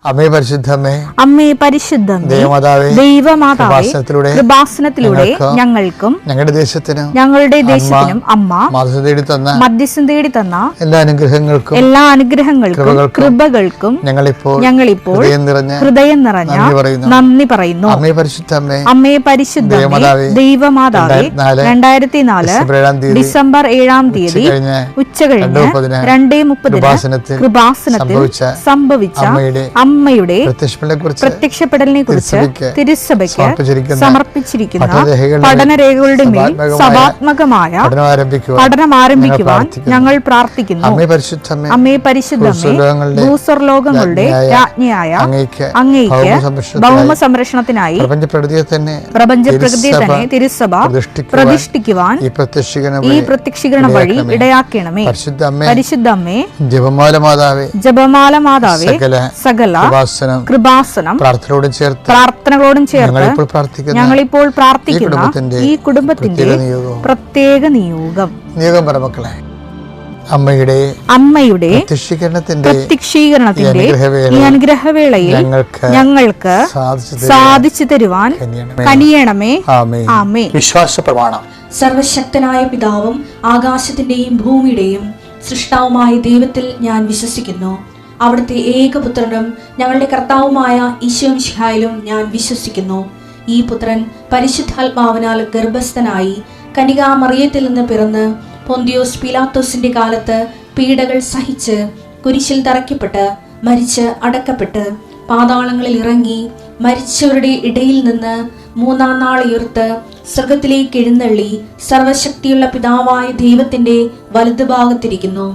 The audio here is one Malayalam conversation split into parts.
അമ്മേ പരിശുദ്ധമേ, അമ്മേ പരിശുദ്ധമേ, ദൈവമാതാവേ, കൃപാസനത്തിലൂടെ ഞങ്ങൾക്കും ഞങ്ങളുടെ ദേശത്തിനും അമ്മ മധ്യസ്ഥം തേടി തന്ന എല്ലാ അനുഗ്രഹങ്ങൾക്കും കൃപകൾക്കും ഞങ്ങളിപ്പോൾ ഹൃദയം നിറഞ്ഞ നന്ദി പറയുന്നു. അമ്മേ പരിശുദ്ധമേ, ദൈവമാതാവേ, 2004 ഡിസംബർ 7 ഉച്ചകഴിഞ്ഞ് 2:30 കൃപാസനത്തിൽ സംഭവിച്ച അമ്മയുടെ പ്രത്യക്ഷപ്പെടലിനെ കുറിച്ച് തിരുസഭയ്ക്ക് സമർപ്പിച്ചിരിക്കുന്ന പഠനരേഖകളുടെ മേൽ സഭാത്മകമായ പഠനം ആരംഭിക്കുവാൻ ഞങ്ങൾ പ്രാർത്ഥിക്കുന്നു. അമ്മേ പരിശുദ്ധമേ, ഭൂസ്വർലോകങ്ങളുടെ രാജ്ഞിയായ അങ്ങേയ്ക്ക് ഭൗമ സംരക്ഷണത്തിനായി പ്രപഞ്ചപ്രകൃതിയെ തന്നെ തിരുസഭ പ്രതിഷ്ഠിക്കുവാൻ ഈ പ്രത്യക്ഷീകരണ വഴി ഇടയാക്കണമേ. പരിശുദ്ധമ്മേ, ജപമാല മാതാവേ, സകല കൃപാസനം പ്രാർത്ഥനകളോടും ചേർത്ത് ഞങ്ങളിപ്പോൾ പ്രാർത്ഥിക്കുന്ന ഈ കുടുംബത്തിന്റെ പ്രത്യേക നിയോഗം. അമ്മയുടെ പ്രത്യക്ഷീകരണത്തിന്റെ ഈ അനുഗ്രഹവേളയിൽ ഞങ്ങൾക്ക് സാധിച്ചു തരുവാൻ കനിയണമേ. ആമേൻ. വിശ്വാസ പ്രമാണം. സർവശക്തനായ പിതാവും ആകാശത്തിന്റെയും ഭൂമിയുടെയും സൃഷ്ടാവുമായ ദൈവത്തിൽ ഞാൻ വിശ്വസിക്കുന്നു. അവിടുത്തെ ഏകപുത്രനും ഞങ്ങളുടെ കർത്താവുമായ ഈശോമിശിഹായിലും ഞാൻ വിശ്വസിക്കുന്നു. ഈ പുത്രൻ പരിശുദ്ധാത്മാവിനാൽ ഗർഭസ്ഥനായി കന്യകാമറിയത്തിൽ നിന്ന് പിറന്ന് പൊന്തിയോസ് പീലാത്തോസിന്റെ കാലത്ത് പീഡകൾ സഹിച്ച് കുരിശിൽ തറയ്ക്കപ്പെട്ട് മരിച്ച് അടക്കപ്പെട്ട് പാതാളങ്ങളിൽ ഇറങ്ങി മരിച്ചവരുടെ ഇടയിൽ നിന്ന് 3-ാം നാൾ ഉയർത്ത് സ്വർഗത്തിലേക്ക് എഴുന്നള്ളി സർവശക്തിയുള്ള പിതാവായ ദൈവത്തിന്റെ വലതുഭാഗത്തിരിക്കുന്നു.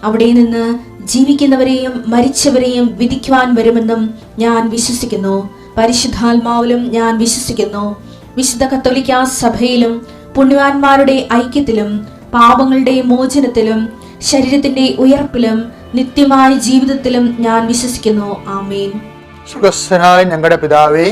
അവിടെ നിന്ന് ജീവിക്കുന്നവരെയും മരിച്ചവരെയും വിധിക്കുവാൻ വരുമെന്നും ഞാൻ വിശ്വസിക്കുന്നു. പരിശുദ്ധാത്മാവിലും ഞാൻ വിശ്വസിക്കുന്നു. വിശുദ്ധ കത്തോലിക്കാ സഭയിലും പുണ്യവാന്മാരുടെ ഐക്യത്തിലും പാപങ്ങളുടെ മോചനത്തിലും ശരീരത്തിന്റെ ഉയർപ്പിലും നിത്യമായ ജീവിതത്തിലും ഞാൻ വിശ്വസിക്കുന്നു. ആമേൻ. സുഖസ്ഥനായ ഞങ്ങളുടെ പിതാവേ,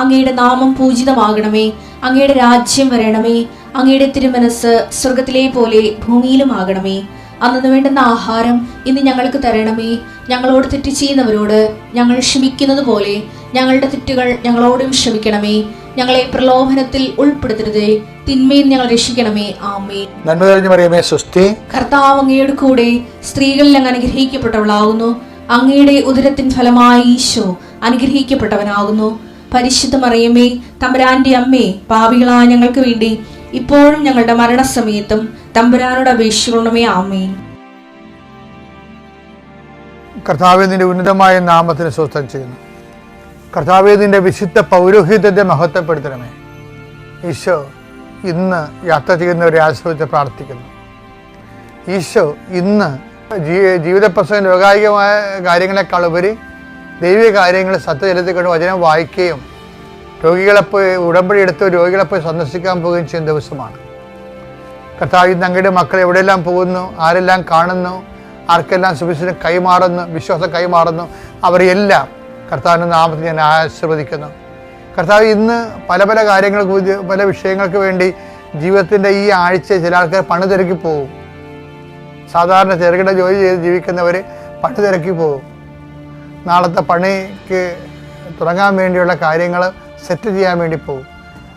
അങ്ങയുടെ നാമം പൂജിതമാകണമേ. അങ്ങയുടെ രാജ്യം വരണമേ. അങ്ങയുടെ തിരുമനസ് സ്വർഗത്തിലെ പോലെ ഭൂമിയിലും ആകണമേ. അന്നു വേണ്ടുന്ന ആഹാരം ഇന്ന് ഞങ്ങൾക്ക് തരണമേ. ഞങ്ങളോട് തെറ്റ് ചെയ്യുന്നവരോട് ഞങ്ങൾ ക്ഷമിക്കുന്നത് പോലെ ഞങ്ങളുടെ തെറ്റുകൾ ഞങ്ങളോടും ക്ഷമിക്കണമേ. ഞങ്ങളെ പ്രലോഭനത്തിൽ ഉൾപ്പെടുത്തരുതേ, തിന്മയിൽ ഞങ്ങൾ രക്ഷിക്കണമേ. ആമേൻ. നന്മ നിറഞ്ഞ മറിയമേ, സ്വസ്തി. കർത്താവ് അങ്ങയുടെ കൂടെ സ്ത്രീകളിൽ അങ്ങ് അനുഗ്രഹിക്കപ്പെട്ടവളാകുന്നു. അങ്ങയുടെ ഉദരത്തിൻ ഫലമായി ഈശോ അനുഗ്രഹിക്കപ്പെട്ടവനാകുന്നു. പരിശുദ്ധ മറിയമേ, തമ്പുരാന്റെ അമ്മേ, പാപികളായ ഞങ്ങൾക്ക് വേണ്ടി ഇപ്പോഴും ഞങ്ങളുടെ മരണസമയത്തും തമ്പുരാനോട് അപേക്ഷിക്കണമേ. ആമേൻ. കർത്താവേ, നിന്റെ ഉന്നതമായ നാമത്തിന് സ്വസ്ഥം ചെയ്യുന്നു. കർത്താവേ, നിന്റെ വിശുദ്ധ പൗരോഹിത്യത്തെ മഹത്വപ്പെടുത്തണമേ. ഈശോ ഇന്ന് യാത്ര ചെയ്യുന്നവരെ ആശ്രയിച്ച് പ്രാർത്ഥിക്കുന്നു. ഈശോ ഇന്ന് ജീവിത പ്രസംഗം ലോകായികമായ കാര്യങ്ങളെക്കാൾ ഉപരി ദൈവിക കാര്യങ്ങൾ സത്യജലത്തിൽ കൊണ്ട് വചനം വായിക്കുകയും രോഗികളെപ്പോയി ഉടമ്പടി എടുത്ത് രോഗികളെപ്പോയി സന്ദർശിക്കാൻ പോവുകയും ചെയ്യുന്ന ദിവസമാണ്. കർത്താവ്, ഇന്ന് അങ്ങയുടെ മക്കൾ എവിടെയെല്ലാം പോകുന്നു, ആരെല്ലാം കാണുന്നു, ആർക്കെല്ലാം സുവിശേഷം കൈമാറുന്നു, വിശ്വാസം കൈമാറുന്നു, അവരെല്ലാം കർത്താവിൻ്റെ നാമത്തിൽ ഞാൻ ആശീർവദിക്കുന്നു. കർത്താവ്, ഇന്ന് പല പല കാര്യങ്ങൾക്ക് പല വിഷയങ്ങൾക്ക് വേണ്ടി ജീവിതത്തിൻ്റെ ഈ ആഴ്ച ചില ആൾക്കാർ പണി തിരക്കി പോകും. സാധാരണ ചെറുകിട ജോലി ചെയ്ത് ജീവിക്കുന്നവർ പണി തിരക്കി പോകും. നാളത്തെ പണിക്ക് തുടങ്ങാൻ വേണ്ടിയുള്ള കാര്യങ്ങൾ സെറ്റ് ചെയ്യാൻ വേണ്ടി പോകും.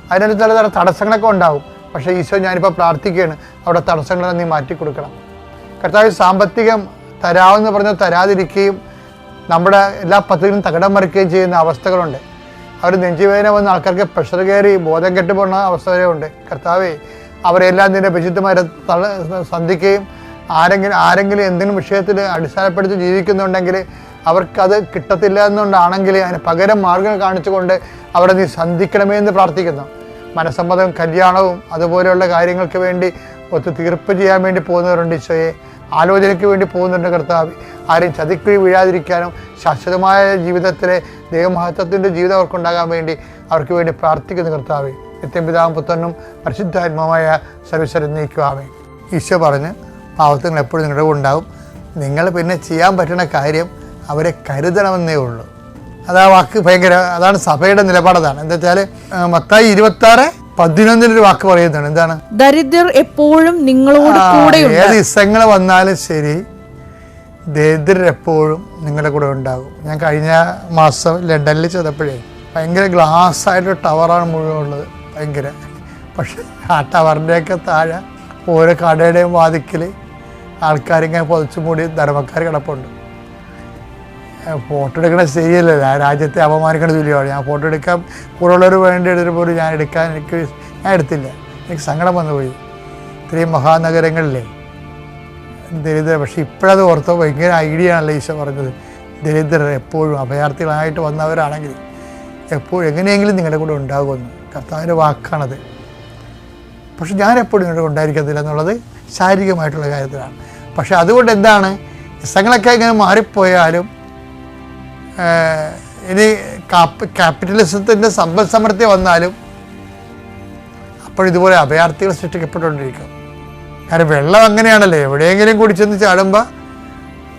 അതിനൊരു ചില തടസ്സങ്ങളൊക്കെ ഉണ്ടാവും. പക്ഷേ ഈശോ, ഞാനിപ്പോൾ പ്രാർത്ഥിക്കുകയാണ്, അവിടെ തടസ്സങ്ങളെ നീ മാറ്റിക്കൊടുക്കണം. കർത്താവ്, സാമ്പത്തികം തരാമെന്ന് പറഞ്ഞ് തരാതിരിക്കുകയും നമ്മുടെ എല്ലാ പദ്ധതികളും തകിടം മറിക്കുകയും ചെയ്യുന്ന അവസ്ഥകളുണ്ട്. അവർ നെഞ്ചുവേദന വന്ന ആൾക്കാർക്ക് പ്രഷർ കയറി ബോധം കെട്ടുപോകുന്ന അവസ്ഥ വരെ ഉണ്ട്. കർത്താവേ, അവരെല്ലാം നിന്റെ വിശുദ്ധമായി സന്ധിക്കുകയും ആരെങ്കിലും എന്തെങ്കിലും വിഷയത്തിൽ അടിസ്ഥാനപ്പെടുത്തി ജീവിക്കുന്നുണ്ടെങ്കിൽ അവർക്കത് കിട്ടത്തില്ല എന്നുകൊണ്ടാണെങ്കിൽ അതിന് പകരം മാർഗം കാണിച്ചുകൊണ്ട് അവിടെ നീ സന്ധിക്കണമേ എന്ന് പ്രാർത്ഥിക്കുന്നു. മനസ്സമ്മതവും കല്യാണവും അതുപോലെയുള്ള കാര്യങ്ങൾക്ക് വേണ്ടി തീർപ്പ് ചെയ്യാൻ വേണ്ടി പോകുന്നവരുണ്ട്. ഈശോയെ, ആലോചനയ്ക്ക് വേണ്ടി പോകുന്നുണ്ട്. കർത്താവ്, ആരെയും ചതിക്കുഴി വീഴാതിരിക്കാനും ശാശ്വതമായ ജീവിതത്തിലെ ദൈവമഹത്വത്തിൻ്റെ ജീവിതം അവർക്കുണ്ടാകാൻ വേണ്ടി അവർക്ക് വേണ്ടി പ്രാർത്ഥിക്കുന്നു. കർത്താവ്, നിത്യം പിതാവും പുത്രനും പരിശുദ്ധാത്മാവായ സർവീശ്വരൻ നീക്കുവാമേ. ഈശോ പറഞ്ഞ്, പാവത്തങ്ങൾ എപ്പോഴും നിങ്ങളുടെ ഉണ്ടാവും. നിങ്ങൾ പിന്നെ ചെയ്യാൻ പറ്റുന്ന കാര്യം അവരെ കരുതണമെന്നേ ഉള്ളൂ. അതാ വാക്ക് അതാണ് സഭയുടെ നിലപാടതാണ്. എന്താ വെച്ചാൽ മത്തായി 26:11 വാക്ക് പറയുന്നതാണ്. എന്താണ്? ദരിദ്രർ എപ്പോഴും നിങ്ങളോട് കൂടെ. ഏത് ഇസങ്ങൾ വന്നാലും ശരി, ദരിദ്രരെപ്പോഴും നിങ്ങളുടെ കൂടെ ഉണ്ടാകും. ഞാൻ കഴിഞ്ഞ മാസം ലണ്ടനിൽ ചെന്നപ്പോഴേ ഭയങ്കര ഗ്ലാസ്സായിട്ടൊരു ടവറാണ് മുഴുവൻ ഉള്ളത്, ഭയങ്കര. പക്ഷെ ആ ടവറിൻ്റെയൊക്കെ താഴെ ഓരോ കടയുടെയും വാതിക്കൽ ആൾക്കാരിങ്ങനെ പൊതിച്ചു മൂടി ധർമ്മക്കാർ കിടപ്പുണ്ട്. ഫോട്ടോ എടുക്കണത് ശരിയല്ലല്ലോ, ആ രാജ്യത്തെ അപമാനിക്കണ തുല്യമാണ്. ഞാൻ ഫോട്ടോ എടുക്കാൻ കൂടുതലുള്ളവർ വേണ്ടി എടുത്തപ്പോൾ ഞാൻ എടുത്തില്ല. എനിക്ക് സങ്കടം വന്നു പോയി. ഇത്രയും മഹാനഗരങ്ങളിലെ ദരിദ്രർ. പക്ഷെ ഇപ്പോഴത് ഓർത്തോ ഭയങ്കര ഐഡിയ ആണല്ലോ ഈശോ പറഞ്ഞത്. ദരിദ്രർ എപ്പോഴും അഭയാർത്ഥികളായിട്ട് വന്നവരാണെങ്കിൽ എപ്പോഴും എങ്ങനെയെങ്കിലും നിങ്ങളുടെ കൂടെ ഉണ്ടാകുമെന്ന് കർത്താവിൻ്റെ വാക്കാണത്. പക്ഷെ ഞാനെപ്പോഴും നിങ്ങളുടെ കൂടെ ഉണ്ടായിരിക്കത്തില്ല എന്നുള്ളത് ശാരീരികമായിട്ടുള്ള കാര്യത്തിലാണ്. പക്ഷെ അതുകൊണ്ട് എന്താണ്, ഇഷ്ടങ്ങളൊക്കെ ഇങ്ങനെ മാറിപ്പോയാലും ഇനി ക്യാപിറ്റലിസത്തിൻ്റെ സമ്പദ് സമൃദ്ധി വന്നാലും അപ്പോഴിതുപോലെ അഭയാർത്ഥികൾ സൃഷ്ടിക്കപ്പെട്ടുകൊണ്ടിരിക്കും. കാരണം വെള്ളം അങ്ങനെയാണല്ലോ, എവിടെയെങ്കിലും കുടിച്ചെന്ന് ചാടുമ്പോൾ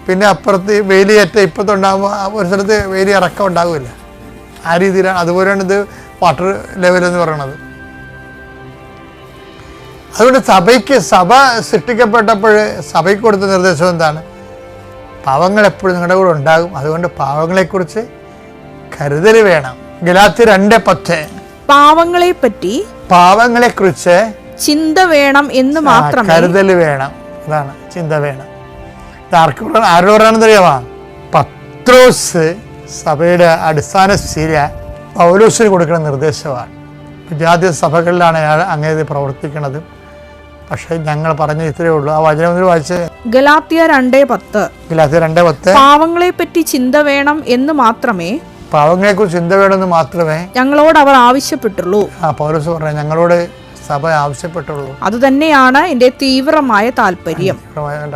പിന്നെ അപ്പുറത്ത് വേലിയേറ്റ ഇപ്പത്തുണ്ടാകുമ്പോൾ ഒരു സ്ഥലത്ത് വേലി ഇറക്കം ഉണ്ടാകില്ല. ആ രീതിയിലാണ്. അതുപോലെയാണ് ഇത് വാട്ടർ ലെവൽ എന്ന് പറയുന്നത്. അതുകൊണ്ട് സഭ സൃഷ്ടിക്കപ്പെട്ടപ്പോൾ സഭയ്ക്ക് കൊടുത്ത നിർദ്ദേശം എന്താണ്? പാവങ്ങൾ എപ്പോഴും നിങ്ങളുടെ കൂടെ ഉണ്ടാകും. അതുകൊണ്ട് പാവങ്ങളെക്കുറിച്ച് കരുതൽ വേണം. ഗലാത്യർ 2:10 പാവങ്ങളെക്കുറിച്ച് ചിന്ത വേണം എന്ന് മാത്രമേ, കരുതൽ വേണം. അതാണ്, ചിന്ത വേണം. ആരോടാണെന്ന് അറിയാമോ? പത്രോസ് സഭയുടെ അടിസ്ഥാന ശീല പൗലോസിന് കൊടുക്കുന്ന നിർദ്ദേശമാണ്. ജാതീയ സഭകളിലാണ് അയാൾ അങ്ങനെ പ്രവർത്തിക്കുന്നത്. പക്ഷെ ഞങ്ങൾ പറഞ്ഞ ഇത്രയേ ഉള്ളൂ. ആ വചനം വായിച്ച് ഗലാത്യർ 2:10 പാവങ്ങളെപ്പറ്റി ചിന്ത വേണം എന്ന് മാത്രമേ, പാവങ്ങളെക്കുറിച്ച് ചിന്ത വേണമെന്ന് മാത്രമേ ഞങ്ങളോട് അവർ ആവശ്യപ്പെട്ടുള്ളൂ. പൗലോസ് പറഞ്ഞു, ഞങ്ങളോട് സഭ ആവശ്യപ്പെട്ടുള്ളൂ. അത് തന്നെയാണ് എൻ്റെ തീവ്രമായ താല്പര്യം.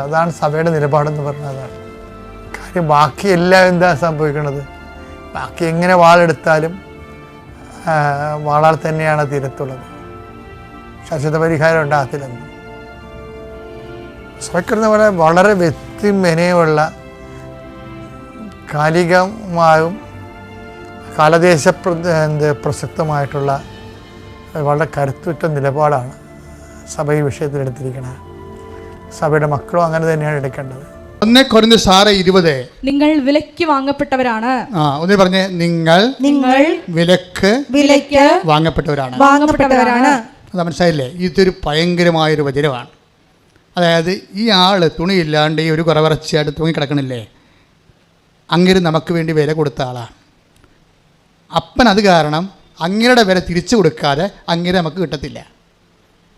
അതാണ് സഭയുടെ നിലപാടെന്ന് പറഞ്ഞത്. കാര്യം ബാക്കിയെല്ലാം എന്താ സംഭവിക്കുന്നത്? ബാക്കി എങ്ങനെ വാളെടുത്താലും വാളാൽ തന്നെയാണ് തീരത്തുള്ളത്. ശാശ്വത പരിഹാരം ഉണ്ടാകത്തില്ലെന്ന് സഭയ്ക്കുന്ന പോലെ വളരെ വ്യക്തിമെനയുള്ള കാലികമായും കാലദേശ പ്രസക്തമായിട്ടുള്ള വളരെ കരുത്തുറ്റ നിലപാടാണ് സഭ ഈ വിഷയത്തിൽ എടുത്തിരിക്കുന്നത്. സഭയുടെ മക്കളും അങ്ങനെ തന്നെയാണ് എടുക്കേണ്ടത്. 1 കൊരിന്ത്യർ 6:20 നിങ്ങൾ വിലയ്ക്ക് വാങ്ങപ്പെട്ടവരാണ്. ഒന്ന് പറഞ്ഞേ, നിങ്ങൾ വിലക്ക് വാങ്ങപ്പെട്ടവരാണ്. അത് മനസ്സിലായില്ലേ? ഇതൊരു ഭയങ്കരമായൊരു വചനമാണ്. അതായത് ഈ ആൾ തുണിയില്ലാണ്ട് ഈ ഒരു കുറവറച്ചായിട്ട് തൂങ്ങിക്കിടക്കണില്ലേ, അങ്ങനെ നമുക്ക് വേണ്ടി വില കൊടുത്ത ആളാണ്. അപ്പൻ അത് കാരണം അങ്ങയുടെ വില തിരിച്ചു കൊടുക്കാതെ അങ്ങനെ നമുക്ക് കിട്ടത്തില്ല.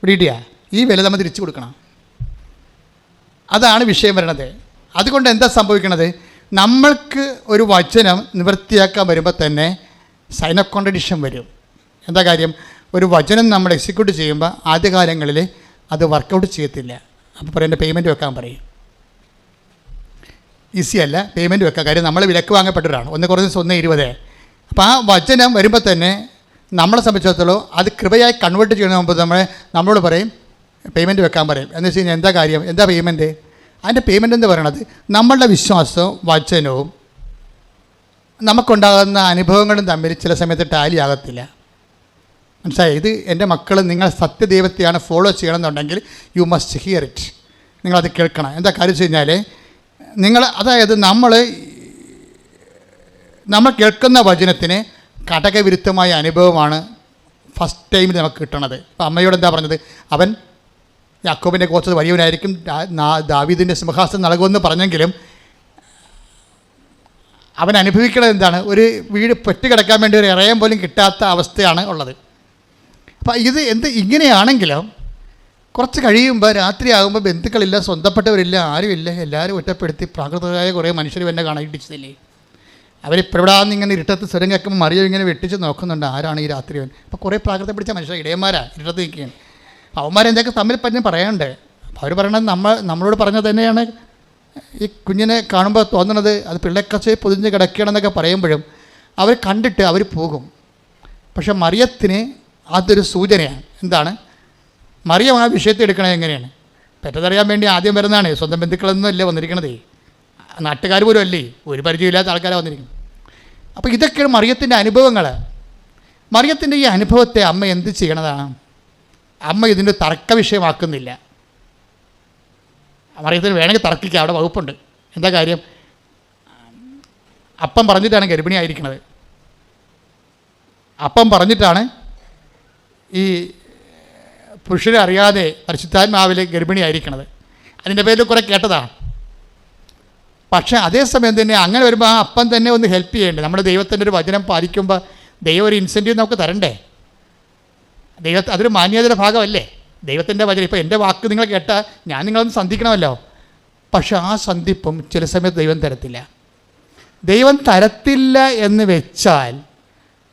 പിടികിട്ടിയാ? ഈ വില നമ്മൾ തിരിച്ചു കൊടുക്കണം. അതാണ് വിഷയം വരണത്. അതുകൊണ്ട് എന്താ സംഭവിക്കണത്? നമ്മൾക്ക് ഒരു വചനം നിവൃത്തിയാക്കാൻ വരുമ്പോൾ തന്നെ സൈൻ ഓഫ് കോൺട്രഡിക്ഷൻ വരും. എന്താ കാര്യം? ഒരു വചനം നമ്മൾ എക്സിക്യൂട്ട് ചെയ്യുമ്പോൾ ആദ്യകാലങ്ങളിൽ അത് വർക്കൗട്ട് ചെയ്യത്തില്ല. അപ്പോൾ പറയും എൻ്റെ പേയ്മെൻറ്റ് വെക്കാൻ പറയും. ഈസി അല്ല പേയ്മെൻറ്റ് വെക്കാൻ. കാര്യം നമ്മൾ വിലക്ക് വാങ്ങപ്പെട്ടവരാണ്. 1 കൊരിന്ത്യർ 1:20. അപ്പോൾ ആ വചനം വരുമ്പോൾ തന്നെ നമ്മളെ സംബന്ധിച്ചിടത്തോളം അത് കൃപയായി കൺവേർട്ട് ചെയ്യുന്ന മുമ്പ് നമ്മളോട് പറയും പേയ്മെൻറ്റ് വെക്കാൻ പറയും. എന്ന് വെച്ച് കഴിഞ്ഞാൽ എന്താ കാര്യം? എന്താ പേയ്മെൻറ്റ്? അതിൻ്റെ പേയ്മെൻറ്റ് എന്ന് പറയണത് നമ്മളുടെ വിശ്വാസവും വചനവും നമുക്കുണ്ടാകുന്ന അനുഭവങ്ങളും തമ്മിൽ ചില സമയത്ത് ടാലി ആകത്തില്ല. മനസ്സിലായി? ഇത് എൻ്റെ മക്കൾ നിങ്ങൾ സത്യദൈവത്തെയാണ് ഫോളോ ചെയ്യണമെന്നുണ്ടെങ്കിൽ യു മസ്റ്റ് ഹിയർ ഇറ്റ്. നിങ്ങളത് കേൾക്കണം. എന്താ കാര്യം വെച്ച് കഴിഞ്ഞാൽ അതായത് നമ്മൾ കേൾക്കുന്ന വചനത്തിന് ഘടകവിരുദ്ധമായ അനുഭവമാണ് ഫസ്റ്റ് ടൈമിൽ നമുക്ക് കിട്ടണത്. അപ്പോൾ അമ്മയോട് എന്താ പറഞ്ഞത്? അവൻ യാക്കോബിൻ്റെ ഗോത്രത്തിൽ വലിയവനായിരിക്കും, ദാവീദിൻ്റെ സിംഹാസനം നൽകുമെന്ന് പറഞ്ഞെങ്കിലും അവൻ അനുഭവിക്കുന്നത് എന്താണ്? ഒരു വീട് പെട്ടുകിടക്കാൻ വേണ്ടി ഒരു ഇറയം പോലും കിട്ടാത്ത അവസ്ഥയാണ് ഉള്ളത്. അപ്പോൾ ഇങ്ങനെയാണെങ്കിലും കുറച്ച് കഴിയുമ്പോൾ രാത്രിയാകുമ്പോൾ ബന്ധുക്കളില്ല, സ്വന്തപ്പെട്ടവരില്ല, ആരുമില്ല, എല്ലാവരും ഒറ്റപ്പെടുത്തി പ്രാകൃതരായ കുറേ മനുഷ്യർ എന്നെ കാണാൻ ഇടിച്ചതില്ലേ. അവരിപ്പോഴാന്ന് ഇങ്ങനെ ഇരുട്ടത്ത് സ്വരം കേൾക്കുമ്പോൾ മറിയോ ഇങ്ങനെ വെട്ടിച്ച് നോക്കുന്നുണ്ട്, ആരാണ് ഈ രാത്രി? അപ്പോൾ കുറേ പ്രാകൃത പിടിച്ച മനുഷ്യർ ഇടയന്മാരാ ഇരുട്ടത്ത് നിൽക്കുകയാണ്. അവന്മാരെന്തൊക്കെ തമ്മിൽ പറയാനുണ്ട്. അപ്പോൾ അവർ പറയണത് നമ്മളോട് പറഞ്ഞത് തന്നെയാണ്. ഈ കുഞ്ഞിനെ കാണുമ്പോൾ തോന്നണത് അത് പിള്ളേക്കച്ച് പൊതിഞ്ഞ് കിടക്കുകയാണെന്നൊക്കെ പറയുമ്പോഴും അവർ കണ്ടിട്ട് അവർ പോകും. പക്ഷെ മറിയത്തിന് അതൊരു സൂചനയാണ്. എന്താണ്? മറിയം ആ വിഷയത്തെ എടുക്കണത് എങ്ങനെയാണ്? പെറ്റതറിയാൻ വേണ്ടി ആദ്യം വരുന്നതാണ്. സ്വന്തം ബന്ധുക്കളൊന്നും അല്ലേ വന്നിരിക്കണതേ, നാട്ടുകാർ പോലും അല്ലേ, ഒരു പരിചയമില്ലാത്ത ആൾക്കാരാണ് വന്നിരിക്കുന്നത്. അപ്പോൾ ഇതൊക്കെയാണ് മറിയത്തിൻ്റെ അനുഭവങ്ങൾ. മറിയത്തിൻ്റെ ഈ അനുഭവത്തെ അമ്മ എന്ത് ചെയ്യണതാണ്? അമ്മ ഇതിൻ്റെ തർക്ക വിഷയമാക്കുന്നില്ല. മറിയത്തിന് വേണമെങ്കിൽ തർക്കിക്കുക, അവിടെ വകുപ്പുണ്ട്. എന്താ കാര്യം? അപ്പം പറഞ്ഞിട്ടാണ് ഗർഭിണിയായിരിക്കുന്നത്. അപ്പം പറഞ്ഞിട്ടാണ് ഈ പുരുഷനെ അറിയാതെ പരിശുദ്ധാത്മാവിൽ ഗർഭിണിയായിരിക്കുന്നത്. അതിൻ്റെ പേരിൽ കുറേ കേട്ടതാണ്. പക്ഷേ അതേസമയം തന്നെ അങ്ങനെ വരുമ്പോൾ ആ അപ്പം തന്നെ ഒന്ന് ഹെൽപ്പ് ചെയ്യേണ്ടത്. നമ്മുടെ ദൈവത്തിൻ്റെ ഒരു വചനം പാലിക്കുമ്പോൾ ദൈവം ഒരു ഇൻസെൻറ്റീവ് നമുക്ക് തരണ്ടേ? അതൊരു മാന്യതയുടെ ഭാഗമല്ലേ ദൈവത്തിൻ്റെ വചനം? ഇപ്പോൾ എൻ്റെ വാക്ക് നിങ്ങൾ കേട്ടാൽ ഞാൻ നിങ്ങളൊന്ന് സന്ധിക്കണമല്ലോ. പക്ഷെ ആ സന്ധിപ്പും ചില സമയത്ത് ദൈവം തരത്തില്ല. ദൈവം തരത്തില്ല എന്ന് വെച്ചാൽ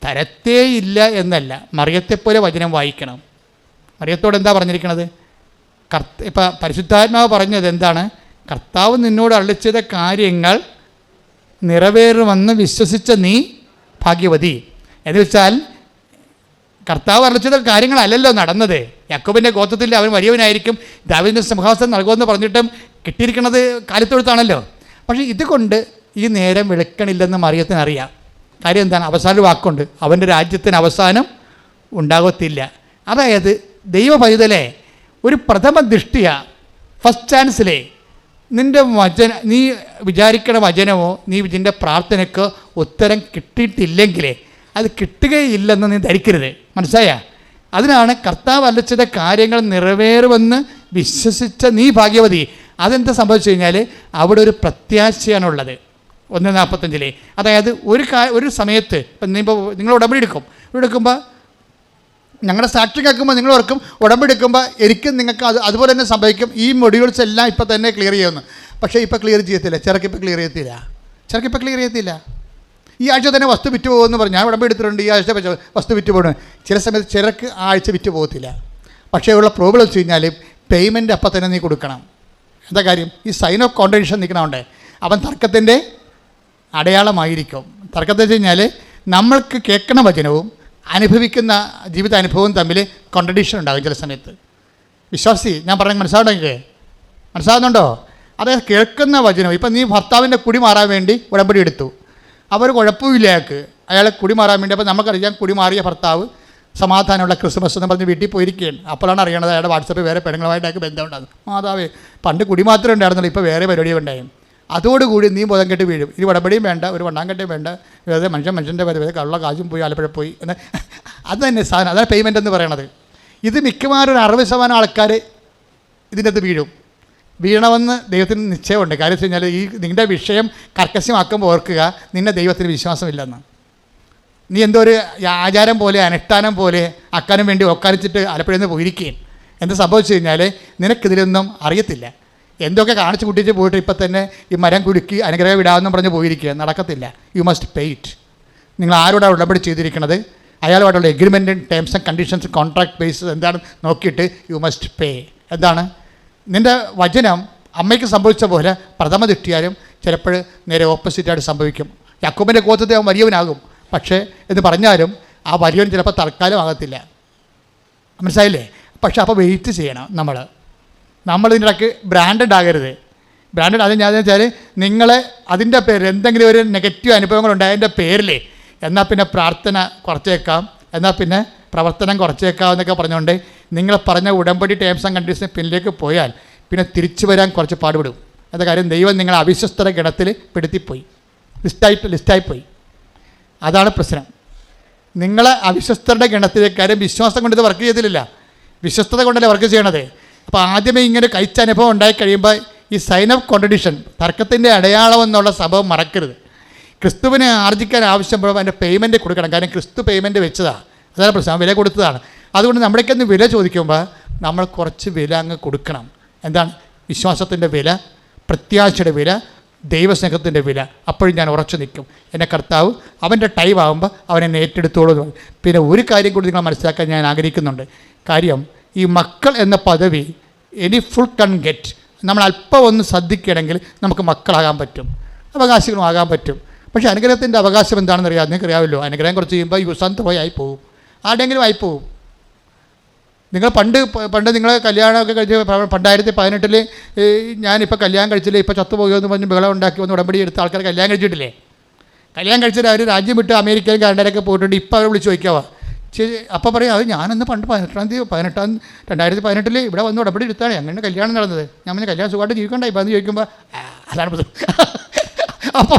തരത്തേയില്ല എന്നല്ല. മറിയത്തെപ്പോലെ വചനം വായിക്കണം. മറിയത്തോട് എന്താ പറഞ്ഞിരിക്കണത്? ഇപ്പം പരിശുദ്ധാത്മാവ് പറഞ്ഞത് എന്താണ്? കർത്താവ് നിന്നോട് അരുളിച്ചെയ്ത കാര്യങ്ങൾ നിറവേറുമെന്ന് വിശ്വസിച്ച നീ ഭാഗ്യവതി. എന്ന് വെച്ചാൽ കർത്താവ് അരുളിച്ചെയ്ത കാര്യങ്ങളല്ലല്ലോ നടന്നത്. യാക്കോബിൻ്റെ ഗോത്രത്തിൽ അവൻ വലിയവനായിരിക്കും, ദാവീദിന് സിംഹാസനം നൽകുമെന്ന് പറഞ്ഞിട്ടും കിട്ടിയിരിക്കുന്നത് കാലിത്തൊഴുത്താണല്ലോ. പക്ഷേ ഇതുകൊണ്ട് ഈ നേരം വെളുക്കണില്ലെന്ന് മറിയത്തിന് അറിയാം. കാര്യം എന്താണ്? അവസാന വാക്കുണ്ട്, അവൻ്റെ രാജ്യത്തിന് അവസാനം ഉണ്ടാകത്തില്ല. അതായത് ദൈവ പൈതലെ ഒരു പ്രഥമ ദൃഷ്ടിയ ഫസ്റ്റ് ചാൻസിലെ നിൻ്റെ നീ വിചാരിക്കണ വചനമോ നീ ഇതിൻ്റെ പ്രാർത്ഥനയ്ക്കോ ഉത്തരം കിട്ടിയിട്ടില്ലെങ്കിലേ അത് കിട്ടുകയില്ലെന്ന് നീ ധരിക്കരുത്. മനസ്സിലായ? അതിനാണ് കർത്താവ് അരുളിച്ചെയ്ത കാര്യങ്ങൾ നിറവേറുമെന്ന് വിശ്വസിച്ച നീ ഭാഗ്യവതി. അതെന്താ സംഭവിച്ചു കഴിഞ്ഞാൽ അവിടെ ഒരു പ്രത്യാശയാണുള്ളത്. 1:45. അതായത് ഒരു സമയത്ത് ഇപ്പം നിങ്ങൾ ഉടമ്പടി എടുക്കുമ്പോൾ ഞങ്ങളുടെ സാക്ഷി കേൾക്കുമ്പോൾ നിങ്ങൾ ഓർക്കും ഉടമ്പടി എടുക്കുമ്പോൾ എനിക്കും നിങ്ങൾക്ക് അതുപോലെ തന്നെ സംഭവിക്കും. ഈ മൊഡ്യൂൾസ് എല്ലാം ഇപ്പോൾ തന്നെ ക്ലിയർ ചെയ്യുന്നു. പക്ഷേ ഇപ്പോൾ ക്ലിയർ ചെയ്യത്തില്ല. ചിലക്കിപ്പോൾ ക്ലിയർ ചെയ്യത്തില്ല. ഈ ആഴ്ച തന്നെ വസ്തു വിറ്റ് പോകുമെന്ന് പറഞ്ഞു. ഞാൻ ഉടമ്പടി എടുത്തിട്ടുണ്ട്, ഈ ആഴ്ച വസ്തു വിറ്റ് പോകണം. ചില സമയത്ത് ചിലർക്ക് ആ ആഴ്ച വിറ്റ് പോകത്തില്ല. പക്ഷേ ഉള്ള പ്രോബ്ലം വെച്ച് കഴിഞ്ഞാൽ പേയ്മെൻറ്റ് അപ്പം തന്നെ നീ കൊടുക്കണം. എന്താ കാര്യം? ഈ സൈൻ ഓഫ് കോൺട്രഡിക്ഷൻ നിൽക്കണമുണ്ട്. അവൻ തർക്കത്തിൻ്റെ അടയാളമായിരിക്കും. തർക്കത്തെ വെച്ച് കഴിഞ്ഞാൽ നമ്മൾക്ക് കേൾക്കണ വചനവും അനുഭവിക്കുന്ന ജീവിതാനുഭവവും തമ്മിൽ കോൺട്രഡിക്ഷൻ ഉണ്ടാകും ചില സമയത്ത്. വിശ്വാസി, ഞാൻ പറഞ്ഞത് മനസ്സിലാകുന്നുണ്ടോ? അതായത് കേൾക്കുന്ന വചനം. ഇപ്പം നീ ഭർത്താവിൻ്റെ കുടി മാറാൻ വേണ്ടി ഉടമ്പടി എടുത്തു, അവർ കുഴപ്പമില്ല അയാളെ കുടി മാറാൻ വേണ്ടി. അപ്പോൾ നമുക്കറിയാം കുടി മാറിയ ഭർത്താവ് സമാധാനമുള്ള ക്രിസ്മസ് എന്ന് പറഞ്ഞ് വീട്ടിൽ പോയിരിക്കുകയാണ്. അപ്പോഴാണ് അറിയണത് അയാളുടെ വാട്സപ്പിൽ വേറെ പെണ്ണുങ്ങളുമായിട്ടൊക്കെ ബന്ധമുണ്ടാകും. മാതാവേ, പണ്ട് കുടി മാത്രമേ ഉണ്ടായിരുന്നുള്ളൂ, ഇപ്പോൾ വേറെ പരിപാടി ഉണ്ടായും. അതോടുകൂടി നീ ബോധം കെട്ട് വീഴും. ഇനി ഉടമ്പടിയും വേണ്ട, ഒരു വണ്ണാങ്കട്ടയും വേണ്ട, വെറുതെ മനുഷ്യൻ്റെ വരെ കള്ള കാശും പോയി ആലപ്പുഴ പോയി എന്ന്. അത് തന്നെ സാധനം, അതാണ് പേയ്മെൻ്റ് എന്ന് പറയണത്. ഇത് മിക്കവാറും ഒരു 60% ആൾക്കാർ ഇതിൻ്റെ അകത്ത് വീഴണമെന്ന് ദൈവത്തിന് നിശ്ചയമുണ്ട്. കാര്യം വെച്ച് കഴിഞ്ഞാൽ ഈ നിൻ്റെ വിഷയം കർക്കശമാക്കുമ്പോൾ ഓർക്കുക, നിന്നെ ദൈവത്തിന് വിശ്വാസമില്ലെന്ന്. നീ എന്തോ ഒരു ആചാരം പോലെ അനുഷ്ഠാനം പോലെ അക്കാനും വേണ്ടി ഒക്കാനിച്ചിട്ട് ആലപ്പുഴയിൽ നിന്ന് പോയിരിക്കുകയും എന്താ സംഭവിച്ചു കഴിഞ്ഞാൽ നിനക്കിതിലൊന്നും അറിയത്തില്ല. എന്തൊക്കെ കാണിച്ച് കുട്ടിച്ച് പോയിട്ട് ഇപ്പം തന്നെ ഈ മരം കുലുക്കി അനുഗ്രഹം വിടാമെന്നും പറഞ്ഞ് പോയിരിക്കുക. നടക്കത്തില്ല. You must pay it. നിങ്ങൾ ആരോടാണ് ഉടമ്പടി ചെയ്തിരിക്കുന്നത്, അയാളുമായിട്ടുള്ള agreement, terms and conditions, contract base എന്താണ് നോക്കിയിട്ട് യു മസ്റ്റ് പേ. എന്താണ്? നിൻ്റെ വചനം അമ്മയ്ക്ക് സംഭവിച്ച പോലെ പ്രഥമ ദൃഷ്ടിയാലും ചിലപ്പോൾ നേരെ ഓപ്പോസിറ്റായിട്ട് സംഭവിക്കും. യാക്കോബിൻ്റെ ഗോത്രത്തിൽ അവൻ വലിയവനാകും, പക്ഷേ എന്ന് പറഞ്ഞാലും ആ വലിയവൻ ചിലപ്പോൾ തൽക്കാലമാകത്തില്ല. മനസ്സിലായില്ലേ? പക്ഷേ അപ്പോൾ വെയിറ്റ് ചെയ്യണം. നമ്മൾ ഇതിൻ്റെ ഇടയ്ക്ക് ബ്രാൻഡഡ് ആകരുത്. ബ്രാൻഡഡ് അത് ഞാൻ വെച്ചാൽ നിങ്ങളെ അതിൻ്റെ പേരിൽ എന്തെങ്കിലും ഒരു നെഗറ്റീവ് അനുഭവങ്ങളുണ്ടായതിൻ്റെ പേരിൽ എന്നാൽ പിന്നെ പ്രാർത്ഥന കുറച്ചേക്കാം, എന്നാൽ പിന്നെ പ്രവർത്തനം കുറച്ചേക്കാം എന്നൊക്കെ പറഞ്ഞുകൊണ്ട് നിങ്ങൾ പറഞ്ഞ ഉടമ്പടി ടേംസ് ആൻഡ് കണ്ടീഷൻസ് പിന്നിലേക്ക് പോയാൽ പിന്നെ തിരിച്ചു വരാൻ കുറച്ച് പാടുപെടും. എന്താ കാര്യം? ദൈവം നിങ്ങളെ അവിശ്വസ്തര ഗണത്തിൽ പെടുത്തിപ്പോയി, ലിസ്റ്റായിപ്പോയി. അതാണ് പ്രശ്നം. നിങ്ങളെ അവിശ്വസ്തരുടെ ഗണത്തിലേക്ക് കാര്യം വിശ്വാസം കൊണ്ട് ഇത് വർക്ക് ചെയ്തില്ല, വിശ്വസ്തത കൊണ്ടല്ലേ വർക്ക് ചെയ്യണത്. അപ്പോൾ ആദ്യമേ ഇങ്ങനെ കഴിച്ച അനുഭവം ഉണ്ടായി കഴിയുമ്പോൾ ഈ സൈൻ ഓഫ് കോൺട്രഡിക്ഷൻ, തർക്കത്തിൻ്റെ അടയാളം എന്നുള്ള സംഭവം മറക്കരുത്. ക്രിസ്തുവിനെ ആർജിക്കാൻ ആവശ്യപ്പെടുമ്പോൾ അതിൻ്റെ പേയ്മെൻറ്റ് കൊടുക്കണം. കാരണം ക്രിസ്തു പേയ്മെൻറ്റ് വെച്ചതാണ്. അതാണ് പ്രശ്നം, വില കൊടുത്തതാണ്. അതുകൊണ്ട് നമ്മുടെയൊക്കെ വില ചോദിക്കുമ്പോൾ നമ്മൾ കുറച്ച് വില അങ്ങ് കൊടുക്കണം. എന്താണ്? വിശ്വാസത്തിൻ്റെ വില, പ്രത്യാശയുടെ വില, ദൈവസ്നേഹത്തിൻ്റെ വില. അപ്പോഴും ഞാൻ ഉറച്ചു നിൽക്കും. എന്നെ കർത്താവ് അവൻ്റെ ടൈം ആകുമ്പോൾ അവനെന്നെ ഏറ്റെടുത്തോളൂ. പിന്നെ ഒരു കാര്യം കൂടി നിങ്ങൾ മനസ്സിലാക്കാൻ ഞാൻ ആഗ്രഹിക്കുന്നുണ്ട്. കാര്യം, ഈ മക്കൾ എന്ന പദവി എനി ഫുൾ കൺ ഗെറ്റ്. നമ്മൾ അല്പം ഒന്ന് ശ്രദ്ധിക്കുകയാണെങ്കിൽ നമുക്ക് മക്കളാകാൻ പറ്റും, അവകാശികളും ആകാൻ പറ്റും. പക്ഷേ അനുഗ്രഹത്തിൻ്റെ അവകാശം എന്താണെന്ന് അറിയാം. നിങ്ങൾക്ക് അറിയാമല്ലോ, അനുഗ്രഹം കുറച്ച് ചെയ്യുമ്പോൾ യൂസാൻ ത്രോ ആയി പോകും, ആരുടെയെങ്കിലും ആയിപ്പോവും. നിങ്ങൾ പണ്ട് നിങ്ങൾ കല്യാണമൊക്കെ കഴിച്ച് 2018 ഞാനിപ്പോൾ കല്യാണം കഴിച്ചില്ല, ഇപ്പോൾ ചത്തുപോകുമോ എന്ന് പറഞ്ഞ് ബഹളം ഉണ്ടാക്കി വന്ന് ഉടമ്പടി എടുത്ത ആൾക്കാർ കല്യാണം കഴിച്ചിട്ടില്ലേ? കല്യാണം കഴിച്ചിട്ട് അവർ രാജ്യം വിട്ട് അമേരിക്കയിലും കാനഡയിലൊക്കെ പോയിട്ടുണ്ട്. ഇപ്പോൾ അവർ വിളിച്ച് ചോദിക്കാവാ. അപ്പോൾ പറയും, അത് ഞാനന്ന് പണ്ട് 2018 ഇവിടെ വന്ന് ഉടമ്പടി എടുത്താണ് അങ്ങനെ കല്യാണം നടന്നത്. ഞാൻ പറഞ്ഞ കല്യാണം സുഖമായിട്ട് ജീവിക്കണ്ട. ഇപ്പോൾ അത് ചോദിക്കുമ്പോൾ അതാണ് അപ്പോൾ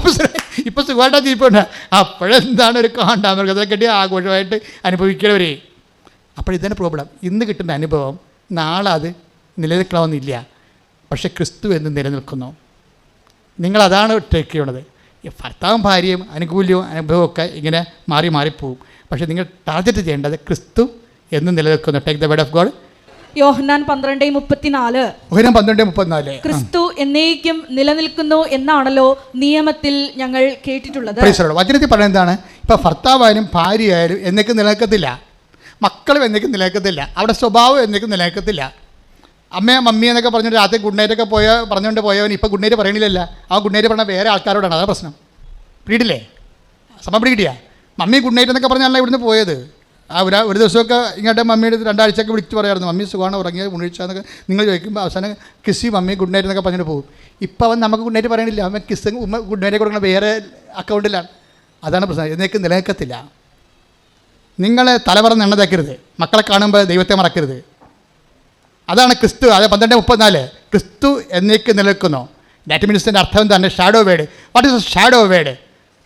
ഇപ്പോൾ സുഖമായിട്ടാണ് ജീവിപ്പുണ്ട്. അപ്പോഴെന്താണ് ഒരു കാണ്ടാമൃഗത്തെ കെട്ടി ആഘോഷമായിട്ട് അനുഭവിക്കുന്നവരെ. അപ്പോഴിതാണ് പ്രോബ്ലം. ഇന്ന് കിട്ടുന്ന അനുഭവം നാളെ അത് നിലനിൽക്കണമെന്നില്ല. പക്ഷേ ക്രിസ്തു എന്ന് നിലനിൽക്കുന്നു. നിങ്ങളതാണ് ടേക്ക് ചെയ്യണത്. ഈ ഭർത്താവും ഭാര്യയും അനുകൂല്യവും അനുഭവമൊക്കെ ഇങ്ങനെ മാറി മാറിപ്പോവും. പക്ഷേ നിങ്ങൾ ടാർഗറ്റ് ചെയ്യേണ്ടത് ക്രിസ്തു എന്ന് നിലനിൽക്കുന്നു. Take the word of God. യോഹന്നാൻ 12:34 12:34 ക്രിസ്തു എന്നേക്കും നിലനിൽക്കുന്നു എന്നാണല്ലോ നിയമത്തിൽ ഞങ്ങൾ കേട്ടിട്ടുള്ളത്. വചനത്തിൽ പറയുന്നത് എന്താണ്? ഇപ്പം ഭർത്താവായാലും ഭാര്യയായാലും എന്നേക്കും നിലനിൽക്കത്തില്ല. മക്കളും എന്നേക്കും നിലനിൽക്കത്തില്ല. അവിടെ സ്വഭാവം എന്നേക്കും നിലനിൽക്കത്തില്ല. അമ്മയെ മമ്മി എന്നൊക്കെ പറഞ്ഞിട്ട് രാത്രി ഗുഡ് നൈറ്റൊക്കെ പറഞ്ഞുകൊണ്ട് പോയവൻ ഇപ്പോൾ ഗുഡ് നൈറ്റ് പറയണില്ലല്ല. ആ ഗുഡ് നൈറ്റ് പറഞ്ഞാൽ വേറെ ആൾക്കാരോടാണ്. അതാണ് പ്രശ്നം. പിടിയില്ലേ? സമയം പിടിക്കിട്ടിയാ? മമ്മി ഗുഡ് നൈറ്റ് എന്നൊക്കെ പറഞ്ഞാൽ ഇവിടുന്ന് പോയത്. ഒരു ദിവസമൊക്കെ ഇങ്ങോട്ട് മമ്മിയുടെ 2 ആഴ്ചയൊക്കെ വിളിച്ച് പറയായിരുന്നു, മമ്മി സുഖമാണ്, ഉറങ്ങിയത്, ഉണിച്ചാന്നൊക്കെ നിങ്ങൾ ചോദിക്കുമ്പോൾ അവസാനം കിസ്സി മമ്മി ഗുഡ് നൈറ്റ് എന്നൊക്കെ പറഞ്ഞിട്ട് പോകും. ഇപ്പോൾ അവൻ നമുക്ക് ഗുഡ് നൈറ്റ് പറയണില്ല. അവൻ കിസ് ഗുഡ് നൈറ്റ് കൊടുക്കുന്ന വേറെ അക്കൗണ്ടിലാണ്. അതാണ് പ്രശ്നം. എന്നേക്ക് നിലനിൽക്കത്തില്ല. നിങ്ങൾ തലപറന്ന് എണ്ണതാക്കരുത്. മക്കളെ കാണുമ്പോൾ ദൈവത്തെ മറക്കരുത്. അതാണ് ക്രിസ്തു. അത് 12:34 ക്രിസ്തു എന്നേക്ക് നിലനിൽക്കുന്നു. ദാറ്റ് മീൻസിൻ്റെ അർത്ഥം എന്താണ്? Shadow word. What is shadow word?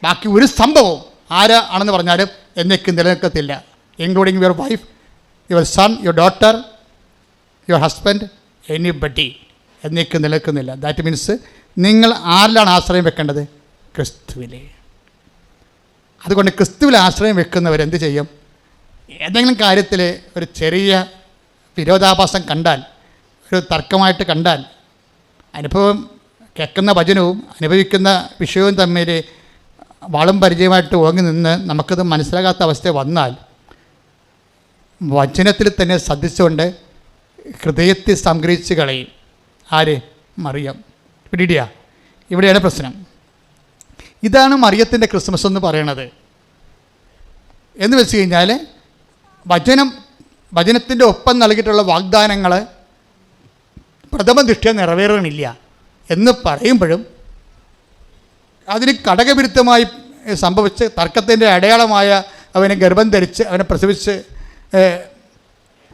ബാക്കി ഒരു സംഭവം ആരാണെന്ന് പറഞ്ഞാലും എന്നേക്ക് നിലനിൽക്കത്തില്ല. Including your wife, your son, your daughter, your husband, anybody എന്നേക്ക് നിലനിൽക്കുന്നില്ല. ദാറ്റ് മീൻസ് നിങ്ങൾ ആരിലാണ് ആശ്രയം വെക്കേണ്ടത്? ക്രിസ്തുവിലെ. അതുകൊണ്ട് ക്രിസ്തുവിൽ ആശ്രയം വെക്കുന്നവരെന്ത് ചെയ്യും? ഏതെങ്കിലും കാര്യത്തിൽ ഒരു ചെറിയ വിരോധാഭാസം കണ്ടാൽ, ഒരു തർക്കമായിട്ട് കണ്ടാൽ, അനുഭവം കേൾക്കുന്ന വചനവും അനുഭവിക്കുന്ന വിഷയവും തമ്മിൽ വളം പരിചയമായിട്ട് ഓങ്ങി നിന്ന് നമുക്കത് മനസ്സിലാകാത്ത അവസ്ഥ വന്നാൽ വചനത്തിൽ തന്നെ ശ്രദ്ധിച്ചുകൊണ്ട് ഹൃദയത്തെ സംഗ്രഹിച്ച് കളയും. ആര്? മറിയം. പിടിയിടിയ. ഇവിടെയാണ് പ്രശ്നം. ഇതാണ് മറിയത്തിൻ്റെ ക്രിസ്മസ് എന്ന് പറയണത്. എന്ന് വെച്ച് കഴിഞ്ഞാൽ വചനത്തിൻ്റെ ഒപ്പം നൽകിയിട്ടുള്ള വാഗ്ദാനങ്ങൾ പ്രഥമ ദൃഷ്ട്യാ നിറവേറണില്ല എന്ന് പറയുമ്പോഴും അതിന് ഘടകവിരുദ്ധമായി സംഭവിച്ച് തർക്കത്തിൻ്റെ അടയാളമായ അവനെ ഗർഭം ധരിച്ച് അവനെ പ്രസവിച്ച്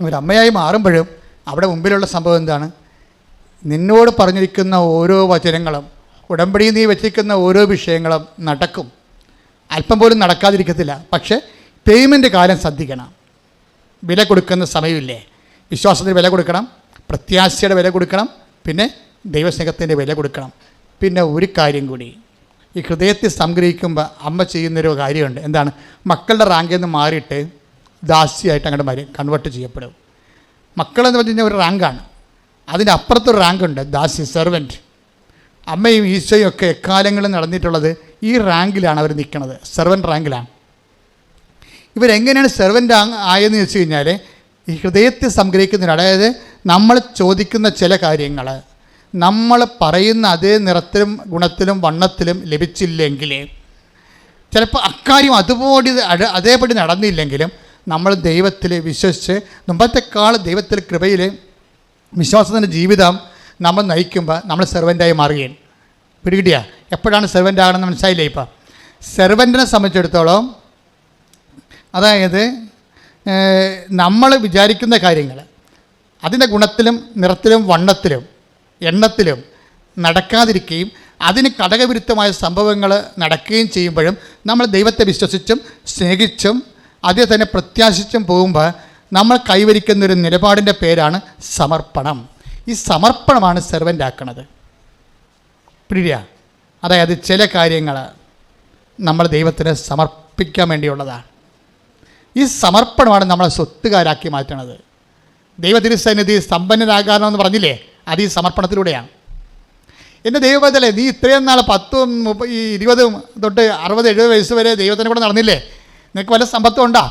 ഒരമ്മയായി മാറുമ്പോഴും അവിടെ മുമ്പിലുള്ള സംഭവം എന്താണ്? നിന്നോട് പറഞ്ഞിരിക്കുന്ന ഓരോ വചനങ്ങളും, ഉടമ്പടിയിൽ നീ വെച്ചിരിക്കുന്ന ഓരോ വിഷയങ്ങളും നടക്കും. അല്പം പോലും നടക്കാതിരിക്കത്തില്ല. പക്ഷേ പേയ്മെൻ്റ് കാലം ശ്രദ്ധിക്കണം. വില കൊടുക്കുന്ന സമയമില്ലേ? വിശ്വാസത്തിന് വില കൊടുക്കണം, പ്രത്യാശയുടെ വില കൊടുക്കണം, പിന്നെ ദൈവസ്നേഹത്തിൻ്റെ വില കൊടുക്കണം. പിന്നെ ഒരു കാര്യം കൂടി, ഈ ഹൃദയത്തിൽ സംഗ്രഹിക്കുമ്പോൾ അമ്മ ചെയ്യുന്നൊരു കാര്യമുണ്ട്. എന്താണ്? മക്കളുടെ റാങ്കിൽ നിന്ന് മാറിയിട്ട് ദാസിയായിട്ട് അങ്ങോട്ട് കൺവേർട്ട് ചെയ്യപ്പെടും. മക്കളെന്ന് പറഞ്ഞു കഴിഞ്ഞാൽ ഒരു റാങ്കാണ്. അതിൻ്റെ അപ്പുറത്തൊരു റാങ്കുണ്ട്, ദാസി, സെർവൻറ്റ്. അമ്മയും ഈശോയും ഒക്കെ എക്കാലങ്ങളിൽ നടന്നിട്ടുള്ളത് ഈ റാങ്കിലാണ് അവർ നിൽക്കുന്നത്, സെർവൻറ്റ് റാങ്കിലാണ്. ഇവരെങ്ങനെയാണ് സെർവൻ്റ് ആയെന്ന് വെച്ച് കഴിഞ്ഞാൽ ഈ ഹൃദയത്തെ സംഗ്രഹിക്കുന്നതിന്, അതായത് നമ്മൾ ചോദിക്കുന്ന ചില കാര്യങ്ങൾ നമ്മൾ പറയുന്ന അതേ നിറത്തിലും ഗുണത്തിലും വണ്ണത്തിലും ലഭിച്ചില്ലെങ്കിൽ, ചിലപ്പോൾ അക്കാര്യം അതേപടി നടന്നില്ലെങ്കിലും നമ്മൾ ദൈവത്തിൽ വിശ്വസിച്ച് മുമ്പത്തെക്കാൾ ദൈവത്തിൽ കൃപയിൽ വിശ്വാസത്തിൻ്റെ ജീവിതം നമ്മൾ നയിക്കുമ്പോൾ നമ്മൾ സെർവൻ്റായി മാറുകയാണ്. പിടികിട്ടിയ? എപ്പോഴാണ് സെർവൻ്റ് ആകണമെന്ന് മനസ്സിലായില്ലേ? ഇപ്പം സെർവൻറ്റിനെ സംബന്ധിച്ചിടത്തോളം, അതായത് നമ്മൾ വിചാരിക്കുന്ന കാര്യങ്ങൾ അതിൻ്റെ ഗുണത്തിലും നിറത്തിലും വണ്ണത്തിലും എണ്ണത്തിലും നടക്കാതിരിക്കുകയും അതിന് ഘടകവിരുദ്ധമായ സംഭവങ്ങൾ നടക്കുകയും ചെയ്യുമ്പോഴും നമ്മൾ ദൈവത്തെ വിശ്വസിച്ചും സ്നേഹിച്ചും അതേ തന്നെ പ്രത്യാശിച്ചും പോകുമ്പോൾ നമ്മൾ കൈവരിക്കുന്നൊരു നിലപാടിൻ്റെ പേരാണ് സമർപ്പണം. ഈ സമർപ്പണമാണ് സെർവൻ്റ് ആക്കണത്. പ്രിയ, അതായത് ചില കാര്യങ്ങൾ നമ്മൾ ദൈവത്തിന് സമർപ്പിക്കാൻ വേണ്ടിയുള്ളതാണ്. ഈ സമർപ്പണമാണ് നമ്മളെ സ്വത്തുകാരാക്കി മാറ്റണത്. ദൈവതിരുസന്നിധി സമ്പന്നരാകാമെന്ന് പറഞ്ഞില്ലേ? അത് ഈ സമർപ്പണത്തിലൂടെയാണ്. എൻ്റെ ദൈവബദലേ, നീ ഇത്രയും നാൾ 10, 30, 20 തൊട്ട് 60, 70 വയസ്സ് വരെ ദൈവത്തിനെ കൂടെ നടന്നില്ലേ? നിനക്ക് വല്ല സമ്പത്തും ഉണ്ടാ?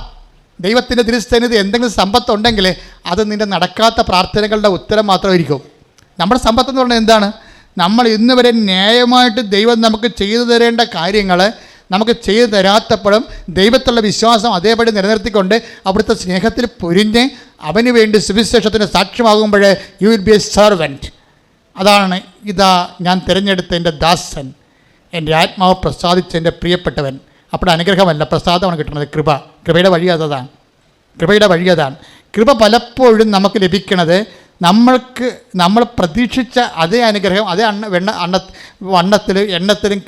ദൈവത്തിൻ്റെ തിരുസന്നിധി എന്തെങ്കിലും സമ്പത്തുണ്ടെങ്കിൽ അത് നിൻ്റെ നടക്കാത്ത പ്രാർത്ഥനകളുടെ ഉത്തരം മാത്രമായിരിക്കും. നമ്മുടെ സമ്പത്തെന്ന് പറഞ്ഞാൽ എന്താണ്? നമ്മൾ ഇന്ന് വരെ ന്യായമായിട്ട് ദൈവം നമുക്ക് ചെയ്തു തരേണ്ട കാര്യങ്ങൾ നമുക്ക് ചെയ്തു തരാത്തപ്പോഴും ദൈവത്തിലുള്ള വിശ്വാസം അതേപടി നിലനിർത്തിക്കൊണ്ട് അവിടുത്തെ സ്നേഹത്തിൽ പൊരിഞ്ഞ് അവന് വേണ്ടി സുവിശേഷത്തിന് സാക്ഷ്യമാകുമ്പോൾ you will be a servant. അതാണ്, ഇതാ ഞാൻ തിരഞ്ഞെടുത്ത എൻ്റെ ദാസൻ, എൻ്റെ ആത്മാവ് പ്രസാദിച്ച എൻ്റെ പ്രിയപ്പെട്ടവൻ. അപ്പോൾ അനുഗ്രഹമല്ല, പ്രസാദമാണ് കിട്ടുന്നത്. കൃപയുടെ വഴി അതാണ്. കൃപ പലപ്പോഴും നമുക്ക് ലഭിക്കുന്നത് നമ്മൾ പ്രതീക്ഷിച്ച അതേ അനുഗ്രഹം അതേ എണ്ണത്തിലും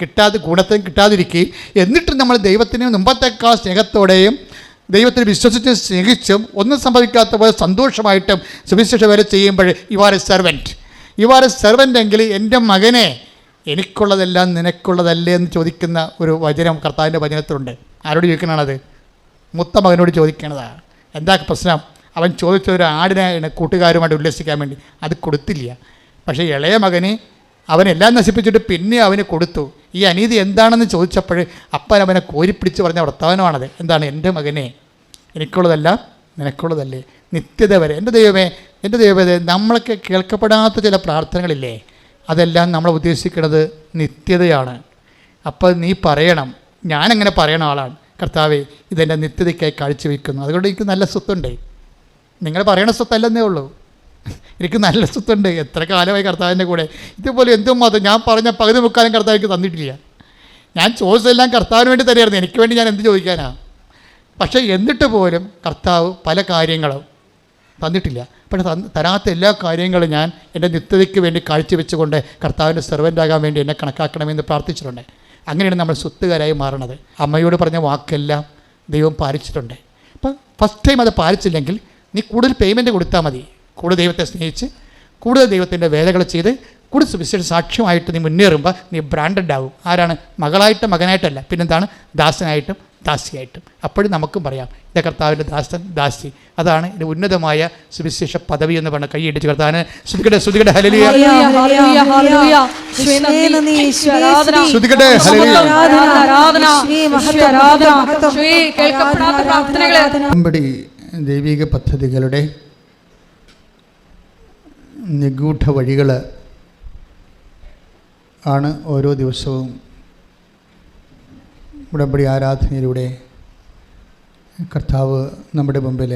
ഗുണത്തിലും കിട്ടാതിരിക്കുകയും എന്നിട്ടും നമ്മൾ ദൈവത്തിന് മുമ്പത്തേക്കാൾ സ്നേഹത്തോടെയും ദൈവത്തിൽ വിശ്വസിച്ച് സ്നേഹിച്ചും ഒന്നും സംഭവിക്കാത്ത പോലെ സന്തോഷമായിട്ടും സുവിശേഷ വേല ചെയ്യുമ്പോൾ യു ആർ എ സെർവൻ്റ് എങ്കിൽ എൻ്റെ മകനെ എനിക്കുള്ളതെല്ലാം നിനക്കുള്ളതല്ലേ എന്ന് ചോദിക്കുന്ന ഒരു വചനം കർത്താവിൻ്റെ വചനത്തിലുണ്ട്. ആരോട് ചോദിക്കണത്? മൂത്ത മകനോട് ചോദിക്കണതാണ്. എന്താ പ്രശ്നം? അവൻ ചോദിച്ച ഒരു ആടിനെ കൂട്ടുകാരുമായിട്ട് ഉല്ലസിക്കാൻ വേണ്ടി, അത് കൊടുത്തില്ല. പക്ഷേ ഇളയ മകന് അവനെല്ലാം നശിപ്പിച്ചിട്ട് പിന്നെ അവന് കൊടുത്തു. ഈ അനീതി എന്താണെന്ന് ചോദിച്ചപ്പോൾ അപ്പൻ അവനെ കോരിപ്പിടിച്ച് പറഞ്ഞ വർത്തമാനമാണത്. എന്താണ്? എൻ്റെ മകനെ എനിക്കുള്ളതെല്ലാം നിനക്കുള്ളതല്ലേ, നിത്യത വരെ. എൻ്റെ ദൈവമേ നമ്മളൊക്കെ കേൾക്കപ്പെടാത്ത ചില പ്രാർത്ഥനകളില്ലേ, അതെല്ലാം നമ്മൾ ഉദ്ദേശിക്കുന്നത് നിത്യതയാണ്. അപ്പോൾ നീ പറയണം, ഞാനങ്ങനെ പറയണ ആളാണ്, കർത്താവേ ഇതെൻ്റെ നിത്യതയ്ക്കായി കാഴ്ചവെക്കുന്നു. അതുകൊണ്ട് എനിക്ക് നല്ല സ്വത്തുണ്ട്. നിങ്ങൾ പറയണ സ്വത്തല്ലെന്നേ ഉള്ളൂ, എനിക്ക് നല്ല സ്വത്തുണ്ട്. എത്ര കാലമായി കർത്താവിൻ്റെ കൂടെ. ഇതുപോലെ എന്തും മാത്രം ഞാൻ പറഞ്ഞ പകുതി മുക്കാലും കർത്താവ് എനിക്ക് തന്നിട്ടില്ല. ഞാൻ ചോദിച്ചതെല്ലാം കർത്താവിന് വേണ്ടി തരുമായിരുന്നു, എനിക്ക് വേണ്ടി ഞാൻ എന്ത് ചോദിക്കാനാ? പക്ഷേ എന്നിട്ട് പോലും കർത്താവ് പല കാര്യങ്ങളും തന്നിട്ടില്ല. പക്ഷേ തരാത്ത എല്ലാ കാര്യങ്ങളും ഞാൻ എൻ്റെ നിത്യതയ്ക്ക് വേണ്ടി കാഴ്ചവെച്ചുകൊണ്ട് കർത്താവിൻ്റെ സെർവൻ്റാകാൻ വേണ്ടി എന്നെ കണക്കാക്കണമെന്ന് പ്രാർത്ഥിച്ചിട്ടുണ്ട്. അങ്ങനെയാണ് നമ്മൾ സ്വത്തുകാരായി മാറണത്. അമ്മയോട് പറഞ്ഞ വാക്കെല്ലാം ദൈവം പാലിച്ചിട്ടുണ്ട്. അപ്പം ഫസ്റ്റ് ടൈം അത് പാലിച്ചില്ലെങ്കിൽ നീ കൂടുതൽ പേയ്മെൻറ്റ് കൊടുത്താൽ മതി. കൂടുതൽ ദൈവത്തെ സ്നേഹിച്ച് കൂടുതൽ ദൈവത്തിൻ്റെ വേലകൾ ചെയ്ത് കൂടുതൽ സുവിശേഷ സാക്ഷ്യമായിട്ട് നീ മുന്നേറുമ്പോൾ നീ ബ്രാൻഡഡ് ആകും. ആരാണ്? മകളായിട്ടും മകനായിട്ടല്ല, പിന്നെന്താണ്? ദാസനായിട്ടും ദാസിയായിട്ടും. അപ്പോഴും നമുക്കും പറയാം ഇത് കർത്താവിൻ്റെ ദാസൻ ദാസി. അതാണ് ഇത് ഉന്നതമായ സുവിശേഷ പദവി എന്ന് പറഞ്ഞ കൈയടിച്ച് കർത്താവിനെ ശ്രുതികട്ടെ ഹല്ലേലൂയ ശ്രുതികട്ടെ ഹല്ലേലൂയ. ദൈവിക പദ്ധതികളുടെ നിഗൂഢ വഴികൾ ആണ് ഓരോ ദിവസവും ഉടമ്പടി ആരാധനയിലൂടെ കർത്താവ് നമ്മുടെ മുമ്പിൽ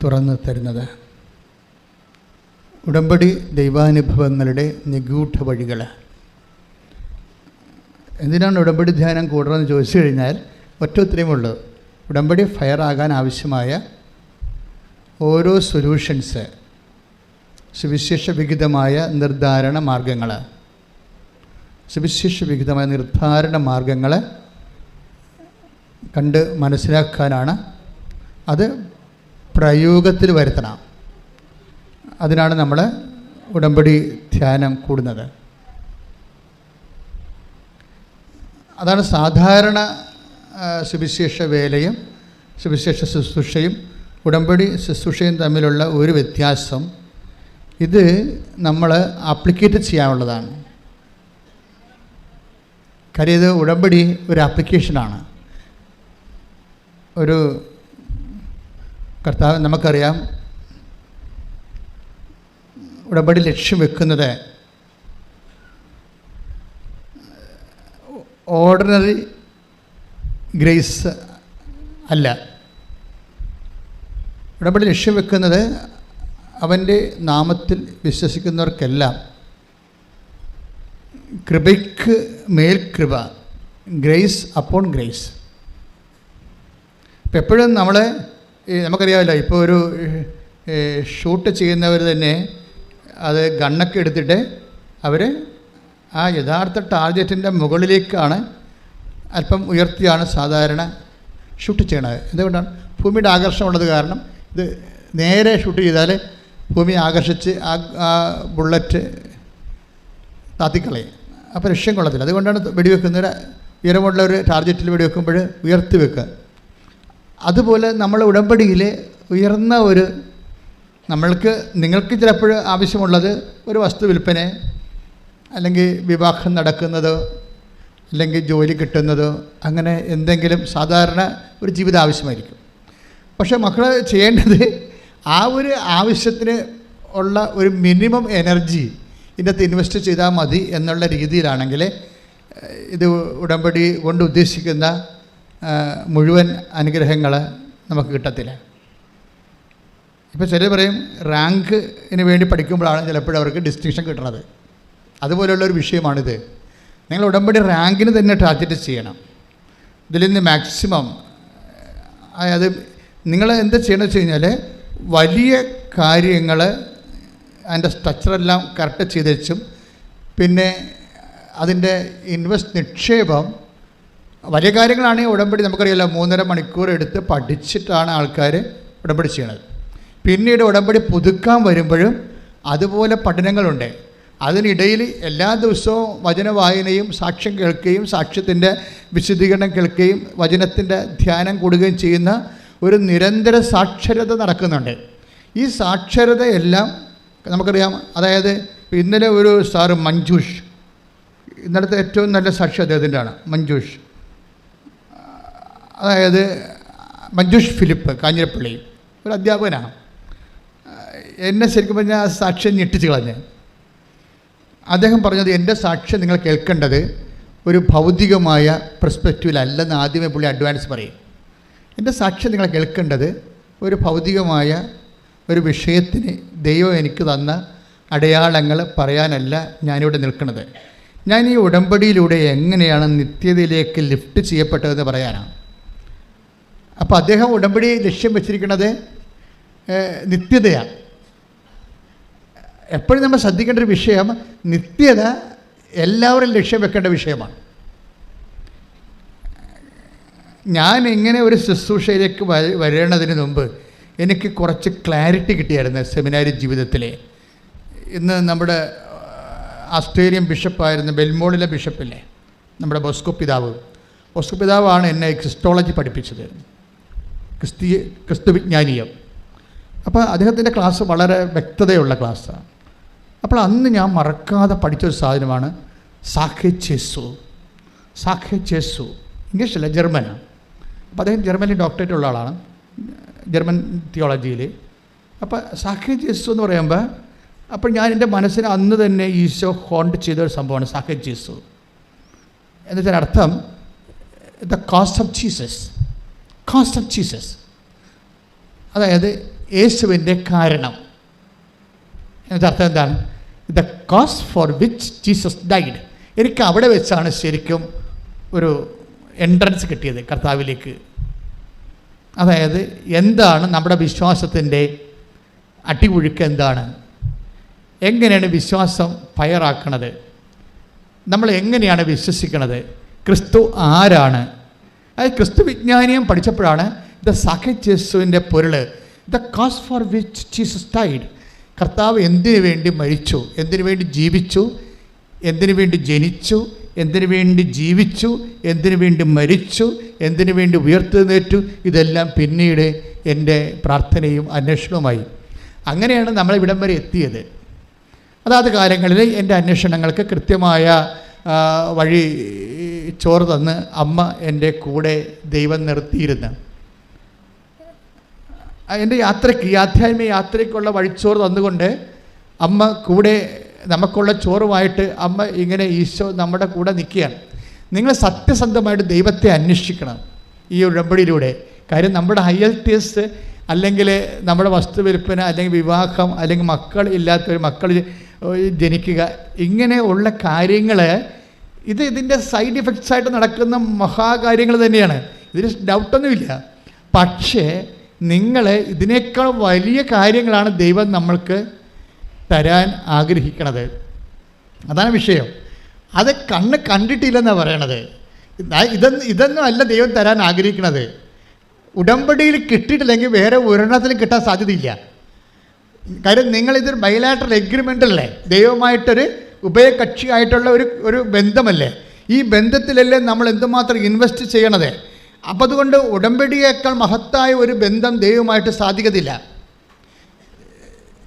തുറന്നു തരുന്നത്. ഉടമ്പടി ദൈവാനുഭവങ്ങളുടെ നിഗൂഢ വഴികൾ. എന്തിനാണ് ഉടമ്പടി ധ്യാനം കൂടണമെന്ന് ചോദിച്ചു കഴിഞ്ഞാൽ ഒറ്റ ഉത്തരമുള്ളൂ. ഉടമ്പടി ഫയറാകാൻ ആവശ്യമായ ഓരോ സൊല്യൂഷൻസ്, സുവിശേഷ വിഹിതമായ നിർദ്ധാരണ മാർഗങ്ങൾ, കണ്ട് മനസ്സിലാക്കാനാണ്. അത് പ്രയോഗത്തിൽ വരുത്തണം. അതിനാണ് നമ്മൾ ഉടമ്പടി ധ്യാനം കൂടുന്നത്. അതാണ് സാധാരണ സുവിശേഷ വേലയും സുവിശേഷ ശുശ്രൂഷയും ഉടമ്പടി ശുശ്രൂഷയും തമ്മിലുള്ള ഒരു വ്യത്യാസം, ഇത് നമ്മൾ ആപ്ലിക്കേറ്റ് ചെയ്യാനുള്ളതാണ്. കാര്യം ഇത് ഉടമ്പടി ഒരു ആപ്ലിക്കേഷനാണ്. ഒരു കർത്താവ് നമുക്കറിയാം, ഉടമ്പടി ലക്ഷ്യം വെക്കുന്നത് ഓർഡിനറി ഗ്രേസ് അല്ല. ഉടമ്പടി ലക്ഷ്യം വെക്കുന്നത് അവൻ്റെ നാമത്തിൽ വിശ്വസിക്കുന്നവർക്കെല്ലാം കൃപയ്ക്ക് മേൽ കൃപ, ഗ്രേസ് അപ്പോൺ ഗ്രേസ്. ഇപ്പം എപ്പോഴും നമുക്കറിയാമല്ലോ, ഇപ്പോൾ ഒരു ഷൂട്ട് ചെയ്യുന്നവർ തന്നെ അത് ഗണ്ണൊക്കെ എടുത്തിട്ട് അവർ ആ യഥാർത്ഥ ടാർഗറ്റിൻ്റെ മുകളിലേക്കാണ് അല്പം ഉയർത്തിയാണ് സാധാരണ ഷൂട്ട് ചെയ്യണത്. എന്തുകൊണ്ടാണ്? ഭൂമിയുടെ ആകർഷണമുള്ളത് കാരണം. ഇത് നേരെ ഷൂട്ട് ചെയ്താൽ ഭൂമി ആകർഷിച്ച് ആ ബുള്ളറ്റ് താത്തിക്കളയും. അപ്പോൾ ലക്ഷ്യം കൊള്ളത്തില്ല. അതുകൊണ്ടാണ് വെടിവെക്കുന്നവർ ഉയരമുള്ള ഒരു ടാർഗറ്റിൽ വെടിവെക്കുമ്പോൾ ഉയർത്തി വെക്കുക. അതുപോലെ നമ്മൾ ഉടമ്പടിയിൽ ഉയർന്ന ഒരു നിങ്ങൾക്ക് ചിലപ്പോൾ ആവശ്യമുള്ളത് ഒരു വസ്തു വിൽപ്പന, അല്ലെങ്കിൽ വിവാഹം നടക്കുന്നതോ, അല്ലെങ്കിൽ ജോലി കിട്ടുന്നതോ, അങ്ങനെ എന്തെങ്കിലും സാധാരണ ഒരു ജീവിതം ആവശ്യമായിരിക്കും. പക്ഷേ മക്കൾ ചെയ്യേണ്ടത് ആ ഒരു ആവശ്യത്തിന് ഉള്ള ഒരു മിനിമം എനർജി ഇതിനകത്ത് ഇൻവെസ്റ്റ് ചെയ്താൽ മതി എന്നുള്ള രീതിയിലാണെങ്കിൽ ഇത് ഉടമ്പടി കൊണ്ട് ഉദ്ദേശിക്കുന്ന മുഴുവൻ അനുഗ്രഹങ്ങൾ നമുക്ക് കിട്ടത്തില്ല. ഇപ്പോൾ ചിലർ പറയും റാങ്കിന് വേണ്ടി പഠിക്കുമ്പോഴാണ് ചിലപ്പോഴും അവർക്ക് ഡിസ്റ്റിങ്ഷൻ കിട്ടുന്നത്. അതുപോലെയുള്ളൊരു വിഷയമാണിത്. നിങ്ങൾ ഉടമ്പടി റാങ്കിന് തന്നെ ടാർഗറ്റ് ചെയ്യണം. ഇതിൽ നിന്ന് മാക്സിമം അത് നിങ്ങൾ എന്താ ചെയ്യണമെന്ന് വെച്ച് കഴിഞ്ഞാൽ വലിയ കാര്യങ്ങൾ അതിൻ്റെ സ്ട്രക്ചറെല്ലാം കറക്റ്റ് ചെയ്ത് വെച്ചും പിന്നെ അതിൻ്റെ നിക്ഷേപം വലിയ കാര്യങ്ങളാണെങ്കിൽ ഉടമ്പടി നമുക്കറിയാമല്ലോ 3.5 മണിക്കൂർ എടുത്ത് പഠിച്ചിട്ടാണ് ആൾക്കാർ ഉടമ്പടി ചെയ്യണത്. പിന്നീട് ഉടമ്പടി പുതുക്കാൻ വരുമ്പോഴും അതുപോലെ പഠനങ്ങളുണ്ട്. അതിനിടയിൽ എല്ലാ ദിവസവും വചന വായനയും സാക്ഷ്യം കേൾക്കുകയും സാക്ഷ്യത്തിൻ്റെ വിശദീകരണം കേൾക്കുകയും വചനത്തിൻ്റെ ധ്യാനം കൂടുകയും ചെയ്യുന്ന ഒരു നിരന്തര സാക്ഷരത നടക്കുന്നുണ്ട്. ഈ സാക്ഷരതയെല്ലാം നമുക്കറിയാം. അതായത് ഇന്നലെ ഒരു സാറ് മഞ്ജൂഷ്, ഇന്നലത്തെ ഏറ്റവും നല്ല സാക്ഷി അദ്ദേഹത്തിൻ്റെയാണ് മഞ്ജൂഷ്. അതായത് മഞ്ജൂഷ് ഫിലിപ്പ് കാഞ്ഞിരപ്പള്ളി ഒരു അധ്യാപകനാണ്. എന്നെ ശരിക്കും പറഞ്ഞാൽ ആ സാക്ഷ്യം ഞെട്ടിച്ച് കളഞ്ഞ്. അദ്ദേഹം പറഞ്ഞത് എൻ്റെ സാക്ഷ്യം നിങ്ങൾ കേൾക്കേണ്ടത് ഒരു ഭൗതികമായ പെർസ്പെക്റ്റീവിലല്ലെന്ന് ആദ്യമേ പുള്ളി അഡ്വാൻസ് പറയും. എൻ്റെ സാക്ഷ്യം നിങ്ങൾ കേൾക്കേണ്ടത് ഒരു ഭൗതികമായ ഒരു വിഷയത്തിന് ദൈവം എനിക്ക് തന്ന അടയാളങ്ങൾ പറയാനല്ല ഞാനിവിടെ നിൽക്കുന്നത്. ഞാൻ ഈ ഉടമ്പടിയിലൂടെ എങ്ങനെയാണ് നിത്യതയിലേക്ക് ലിഫ്റ്റ് ചെയ്യപ്പെട്ടതെന്ന് പറയാനാണ്. അപ്പോൾ അദ്ദേഹം ഉടമ്പടി ലക്ഷ്യം വെച്ചിരിക്കുന്നത് നിത്യതയാണ്. എപ്പോഴും നമ്മൾ ശ്രദ്ധിക്കേണ്ട ഒരു വിഷയം, നിത്യത എല്ലാവരും ലക്ഷ്യം വെക്കേണ്ട വിഷയമാണ്. ഞാൻ ഇങ്ങനെ ഒരു ശുശ്രൂഷയിലേക്ക് വരേണ്ടതിന് മുമ്പ് എനിക്ക് കുറച്ച് ക്ലാരിറ്റി കിട്ടിയായിരുന്നു സെമിനാരി ജീവിതത്തിലെ. ഇന്ന് നമ്മുടെ ആസ്ട്രേലിയൻ ബിഷപ്പായിരുന്ന ബെൽമോളിലെ ബിഷപ്പില്ലേ, നമ്മുടെ ബോസ്കോ പിതാവാണ് എന്നെ ക്രിസ്റ്റോളജി പഠിപ്പിച്ചത്, ക്രിസ്തു വിജ്ഞാനീയം. അപ്പോൾ അദ്ദേഹത്തിൻ്റെ ക്ലാസ് വളരെ വ്യക്തതയുള്ള ക്ലാസ്സാണ്. അപ്പോൾ അന്ന് ഞാൻ മറക്കാതെ പഠിച്ചൊരു സാധനമാണ് സാഖെ ചേസു. ഇംഗ്ലീഷല്ല, ജർമ്മനാണ്. അപ്പോൾ അദ്ദേഹം ജർമ്മനിൽ ഡോക്ടറേറ്റ് ഉള്ള ആളാണ്, ജർമ്മൻ തിയോളജിയിൽ. അപ്പോൾ സാഖെ ചേസു എന്ന് പറയുമ്പോൾ അപ്പോൾ ഞാൻ എൻ്റെ മനസ്സിന് അന്ന് തന്നെ ഈശോ ഹോണ്ട് ചെയ്തൊരു സംഭവമാണ് സാഖെ ചേസു എന്ന് വെച്ചാൽ അർത്ഥം ദ കോസ്റ്റ് ഓഫ് ജീസസ്. അതായത് യേശുവിൻ്റെ കാരണം. എന്നതിൻ്റെ അർത്ഥം എന്താണ്? The cost for which Jesus died. എനിക്ക് അവിടെ വെച്ചാണ് ശരിക്കും ഒരു എൻട്രൻസ് കിട്ടിയത് കർത്താവിലേക്ക്. അതായത് എന്താണ് നമ്മുടെ വിശ്വാസത്തിൻ്റെ അടിയൊഴുക്ക്, എന്താണ്, എങ്ങനെയാണ് വിശ്വാസം ഫയറാക്കണത്, നമ്മൾ എങ്ങനെയാണ് വിശ്വസിക്കണത്, ക്രിസ്തു ആരാണ്. അത് ക്രിസ്തു വിജ്ഞാനീയം പഠിച്ചപ്പോഴാണ് ദ സാഖെ ജേസുവിൻ്റെ പൊരുൾ, the cause for which Jesus died. കർത്താവ് എന്തിനു വേണ്ടി മരിച്ചു, എന്തിനു വേണ്ടി ജീവിച്ചു, എന്തിനു വേണ്ടി ജനിച്ചു, എന്തിനു വേണ്ടി ജീവിച്ചു, എന്തിനു വേണ്ടി മരിച്ചു, എന്തിനു വേണ്ടി ഉയർത്തെഴുന്നേറ്റു. ഇതെല്ലാം പിന്നീട് എൻ്റെ പ്രാർത്ഥനയും അന്വേഷണവുമായി. അങ്ങനെയാണ് നമ്മളിവിടം വരെ എത്തിയത്. അതാത് കാലങ്ങളിൽ എൻ്റെ അന്വേഷണങ്ങൾക്ക് കൃത്യമായ വഴി ചോറ് തന്ന് അമ്മ എൻ്റെ കൂടെ ദൈവം നിർത്തിയിരുന്നു. എൻ്റെ യാത്രയ്ക്ക്, ഈ ആധ്യാത്മിക യാത്രയ്ക്കുള്ള വഴിച്ചോറ് തന്നുകൊണ്ട് അമ്മ കൂടെ നമുക്കുള്ള ചോറുമായിട്ട് അമ്മ ഇങ്ങനെ ഈശോ നമ്മുടെ കൂടെ നിൽക്കുകയാണ്. നിങ്ങൾ സത്യസന്ധമായിട്ട് ദൈവത്തെ അന്വേഷിക്കണം ഈ ഉടമ്പടിയിലൂടെ. കാര്യം നമ്മുടെ ഹയൽറ്റീസ് അല്ലെങ്കിൽ നമ്മുടെ വസ്തുവിൽപ്പന അല്ലെങ്കിൽ വിവാഹം അല്ലെങ്കിൽ മക്കൾ ഇല്ലാത്തൊരു മക്കൾ ജനിക്കുക, ഇങ്ങനെ ഉള്ള കാര്യങ്ങൾ ഇതിൻ്റെ സൈഡ് ഇഫക്ട്സ് ആയിട്ട് നടക്കുന്ന മഹാകാര്യങ്ങൾ തന്നെയാണ്, ഇതിന് ഡൗട്ടൊന്നുമില്ല. പക്ഷേ നിങ്ങൾ ഇതിനേക്കാൾ വലിയ കാര്യങ്ങളാണ് ദൈവം നമ്മൾക്ക് തരാൻ ആഗ്രഹിക്കണത്. അതാണ് വിഷയം. അത് കണ്ടിട്ടില്ലെന്നാണ് പറയണത്. ഇതൊന്നും അല്ല ദൈവം തരാൻ ആഗ്രഹിക്കണത്. ഉടമ്പടിയിൽ കിട്ടിയിട്ടില്ലെങ്കിൽ വേറെ ഒരെണ്ണത്തിലും കിട്ടാൻ സാധ്യതയില്ല. കാര്യം നിങ്ങളിതൊരു ബൈലാറ്ററൽ എഗ്രിമെൻ്റ് അല്ലേ, ദൈവമായിട്ടൊരു ഉഭയകക്ഷിയായിട്ടുള്ള ഒരു ബന്ധമല്ലേ. ഈ ബന്ധത്തിലല്ലേ നമ്മൾ എന്തുമാത്രം ഇൻവെസ്റ്റ് ചെയ്യണത്. അപ്പം അതുകൊണ്ട് ഉടമ്പടിയേക്കാൾ മഹത്തായ ഒരു ബന്ധം ദൈവമായിട്ട് സാധിക്കത്തില്ല.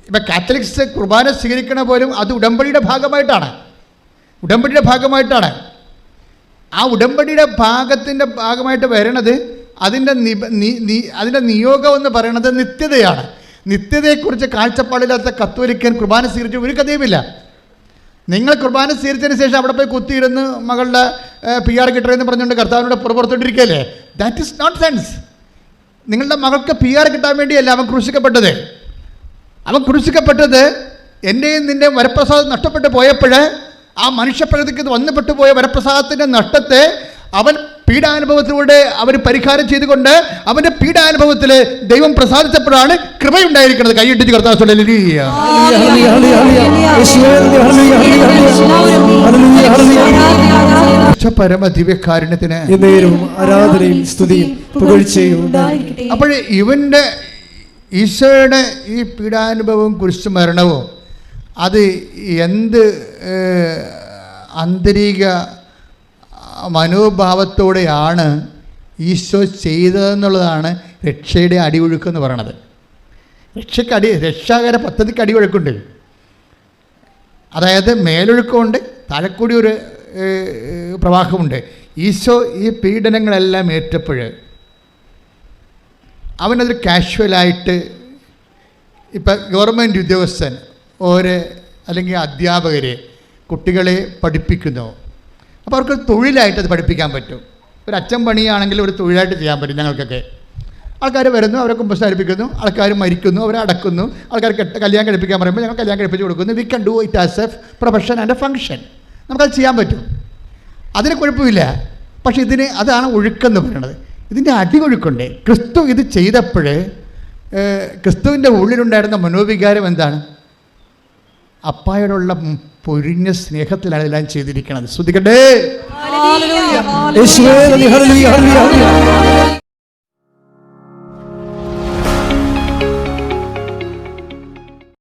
ഇപ്പം കാത്തലിക്സ് കുർബാന സ്വീകരിക്കണ പോലും അത് ഉടമ്പടിയുടെ ഭാഗമായിട്ടാണ്. ആ ഉടമ്പടിയുടെ ഭാഗമായിട്ട് വരണത് അതിൻ്റെ നിയോഗം എന്ന് പറയുന്നത് നിത്യതയാണ്. നിത്യതയെക്കുറിച്ച് കാഴ്ചപ്പാടില്ലാത്ത കത്തോലിക്കൻ കുർബാന സ്വീകരിച്ച ഒരു കഥയുമില്ല. നിങ്ങൾ കുർബാന സ്വീകരിച്ചതിന് ശേഷം അവിടെ പോയി കുത്തിയിരുന്ന് മകളുടെ PR കിട്ടണമെന്ന് പറഞ്ഞുകൊണ്ട് കർത്താവിനോട് പുറത്തോട്ടിരിക്കുകയല്ലേ. That is not sense. നിങ്ങളുടെ മകൾക്ക് PR കിട്ടാൻ വേണ്ടിയല്ല അവൻ ക്രൂശിക്കപ്പെട്ടത്. എൻ്റെയും നിൻ്റെ വരപ്രസാദം നഷ്ടപ്പെട്ടു പോയപ്പോൾ ആ മനുഷ്യപ്രകൃതിക്ക് വന്നുപെട്ടു പോയ വരപ്രസാദത്തിൻ്റെ നഷ്ടത്തെ അവൻ പീഡാനുഭവത്തിലൂടെ അവർ പരിഹാരം ചെയ്തുകൊണ്ട് അവൻ്റെ പീഡാനുഭവത്തിൽ ദൈവം പ്രസാദിച്ചപ്പോഴാണ് കൃപയുണ്ടായിരിക്കുന്നത്. കൈയിട്ടിച്ച് കർത്താവ് പരമദിവ്യകാരുണ്യത്തിന് ആരാധനയും സ്തുതിയും പുകഴ്ചയും. അപ്പോൾ ഇവൻ്റെ ഈശോയുടെ ഈ പീഡാനുഭവവും കുരിശു മരണവും അത് എന്ത് ആന്തരിക മനോഭാവത്തോടെയാണ് ഈശോ ചെയ്തതെന്നുള്ളതാണ് രക്ഷയുടെ അടിയൊഴുക്കെന്ന് പറയണത്. രക്ഷാകര പദ്ധതിക്ക് അടിയൊഴുക്കുണ്ട്. അതായത് മേലൊഴുക്കമുണ്ട്, താഴെക്കൂടി ഒരു പ്രവാഹമുണ്ട്. ഈശോ ഈ പീഡനങ്ങളെല്ലാം ഏറ്റപ്പോൾ അവനതൊരു കാഷ്വലായിട്ട്, ഇപ്പം ഗവൺമെൻറ് ഉദ്യോഗസ്ഥൻ അല്ലെങ്കിൽ അധ്യാപകർ കുട്ടികളെ പഠിപ്പിക്കുന്നു. അപ്പോൾ അവർക്ക് തൊഴിലായിട്ടത് പഠിപ്പിക്കാൻ പറ്റും. ഒരു അച്ഛൻ പണിയാണെങ്കിൽ ഒരു തൊഴിലായിട്ട് ചെയ്യാൻ പറ്റും. ഞങ്ങൾക്കൊക്കെ ആൾക്കാർ വരുന്നു, അവരെ കുമ്പസാരിപ്പിക്കുന്നു, ആൾക്കാർ മരിക്കുന്നു, അവരെ അടക്കുന്നു, ആൾക്കാർ കല്യാണം കഴിപ്പിക്കാൻ പറയുമ്പോൾ ഞങ്ങൾ കല്യാണം കഴിപ്പിച്ച് കൊടുക്കുന്നു. We can do it as A profession and A function. നമുക്കത് ചെയ്യാൻ പറ്റും, അതിന് കുഴപ്പമില്ല. പക്ഷേ അതാണ് ഒഴുക്കെന്ന് പറയുന്നത്. ഇതിൻ്റെ അടിയൊഴുക്കുണ്ട്. ക്രിസ്തു ഇത് ചെയ്തപ്പോൾ ക്രിസ്തുവിൻ്റെ ഉള്ളിലുണ്ടായിരുന്ന മനോവികാരം എന്താണ്? അപ്പായോടുള്ള പൊരിഞ്ഞ സ്നേഹത്തിലാണ് ഇതെല്ലാം ചെയ്തിരിക്കുന്നത്. ശ്രദ്ധിക്കട്ടെ.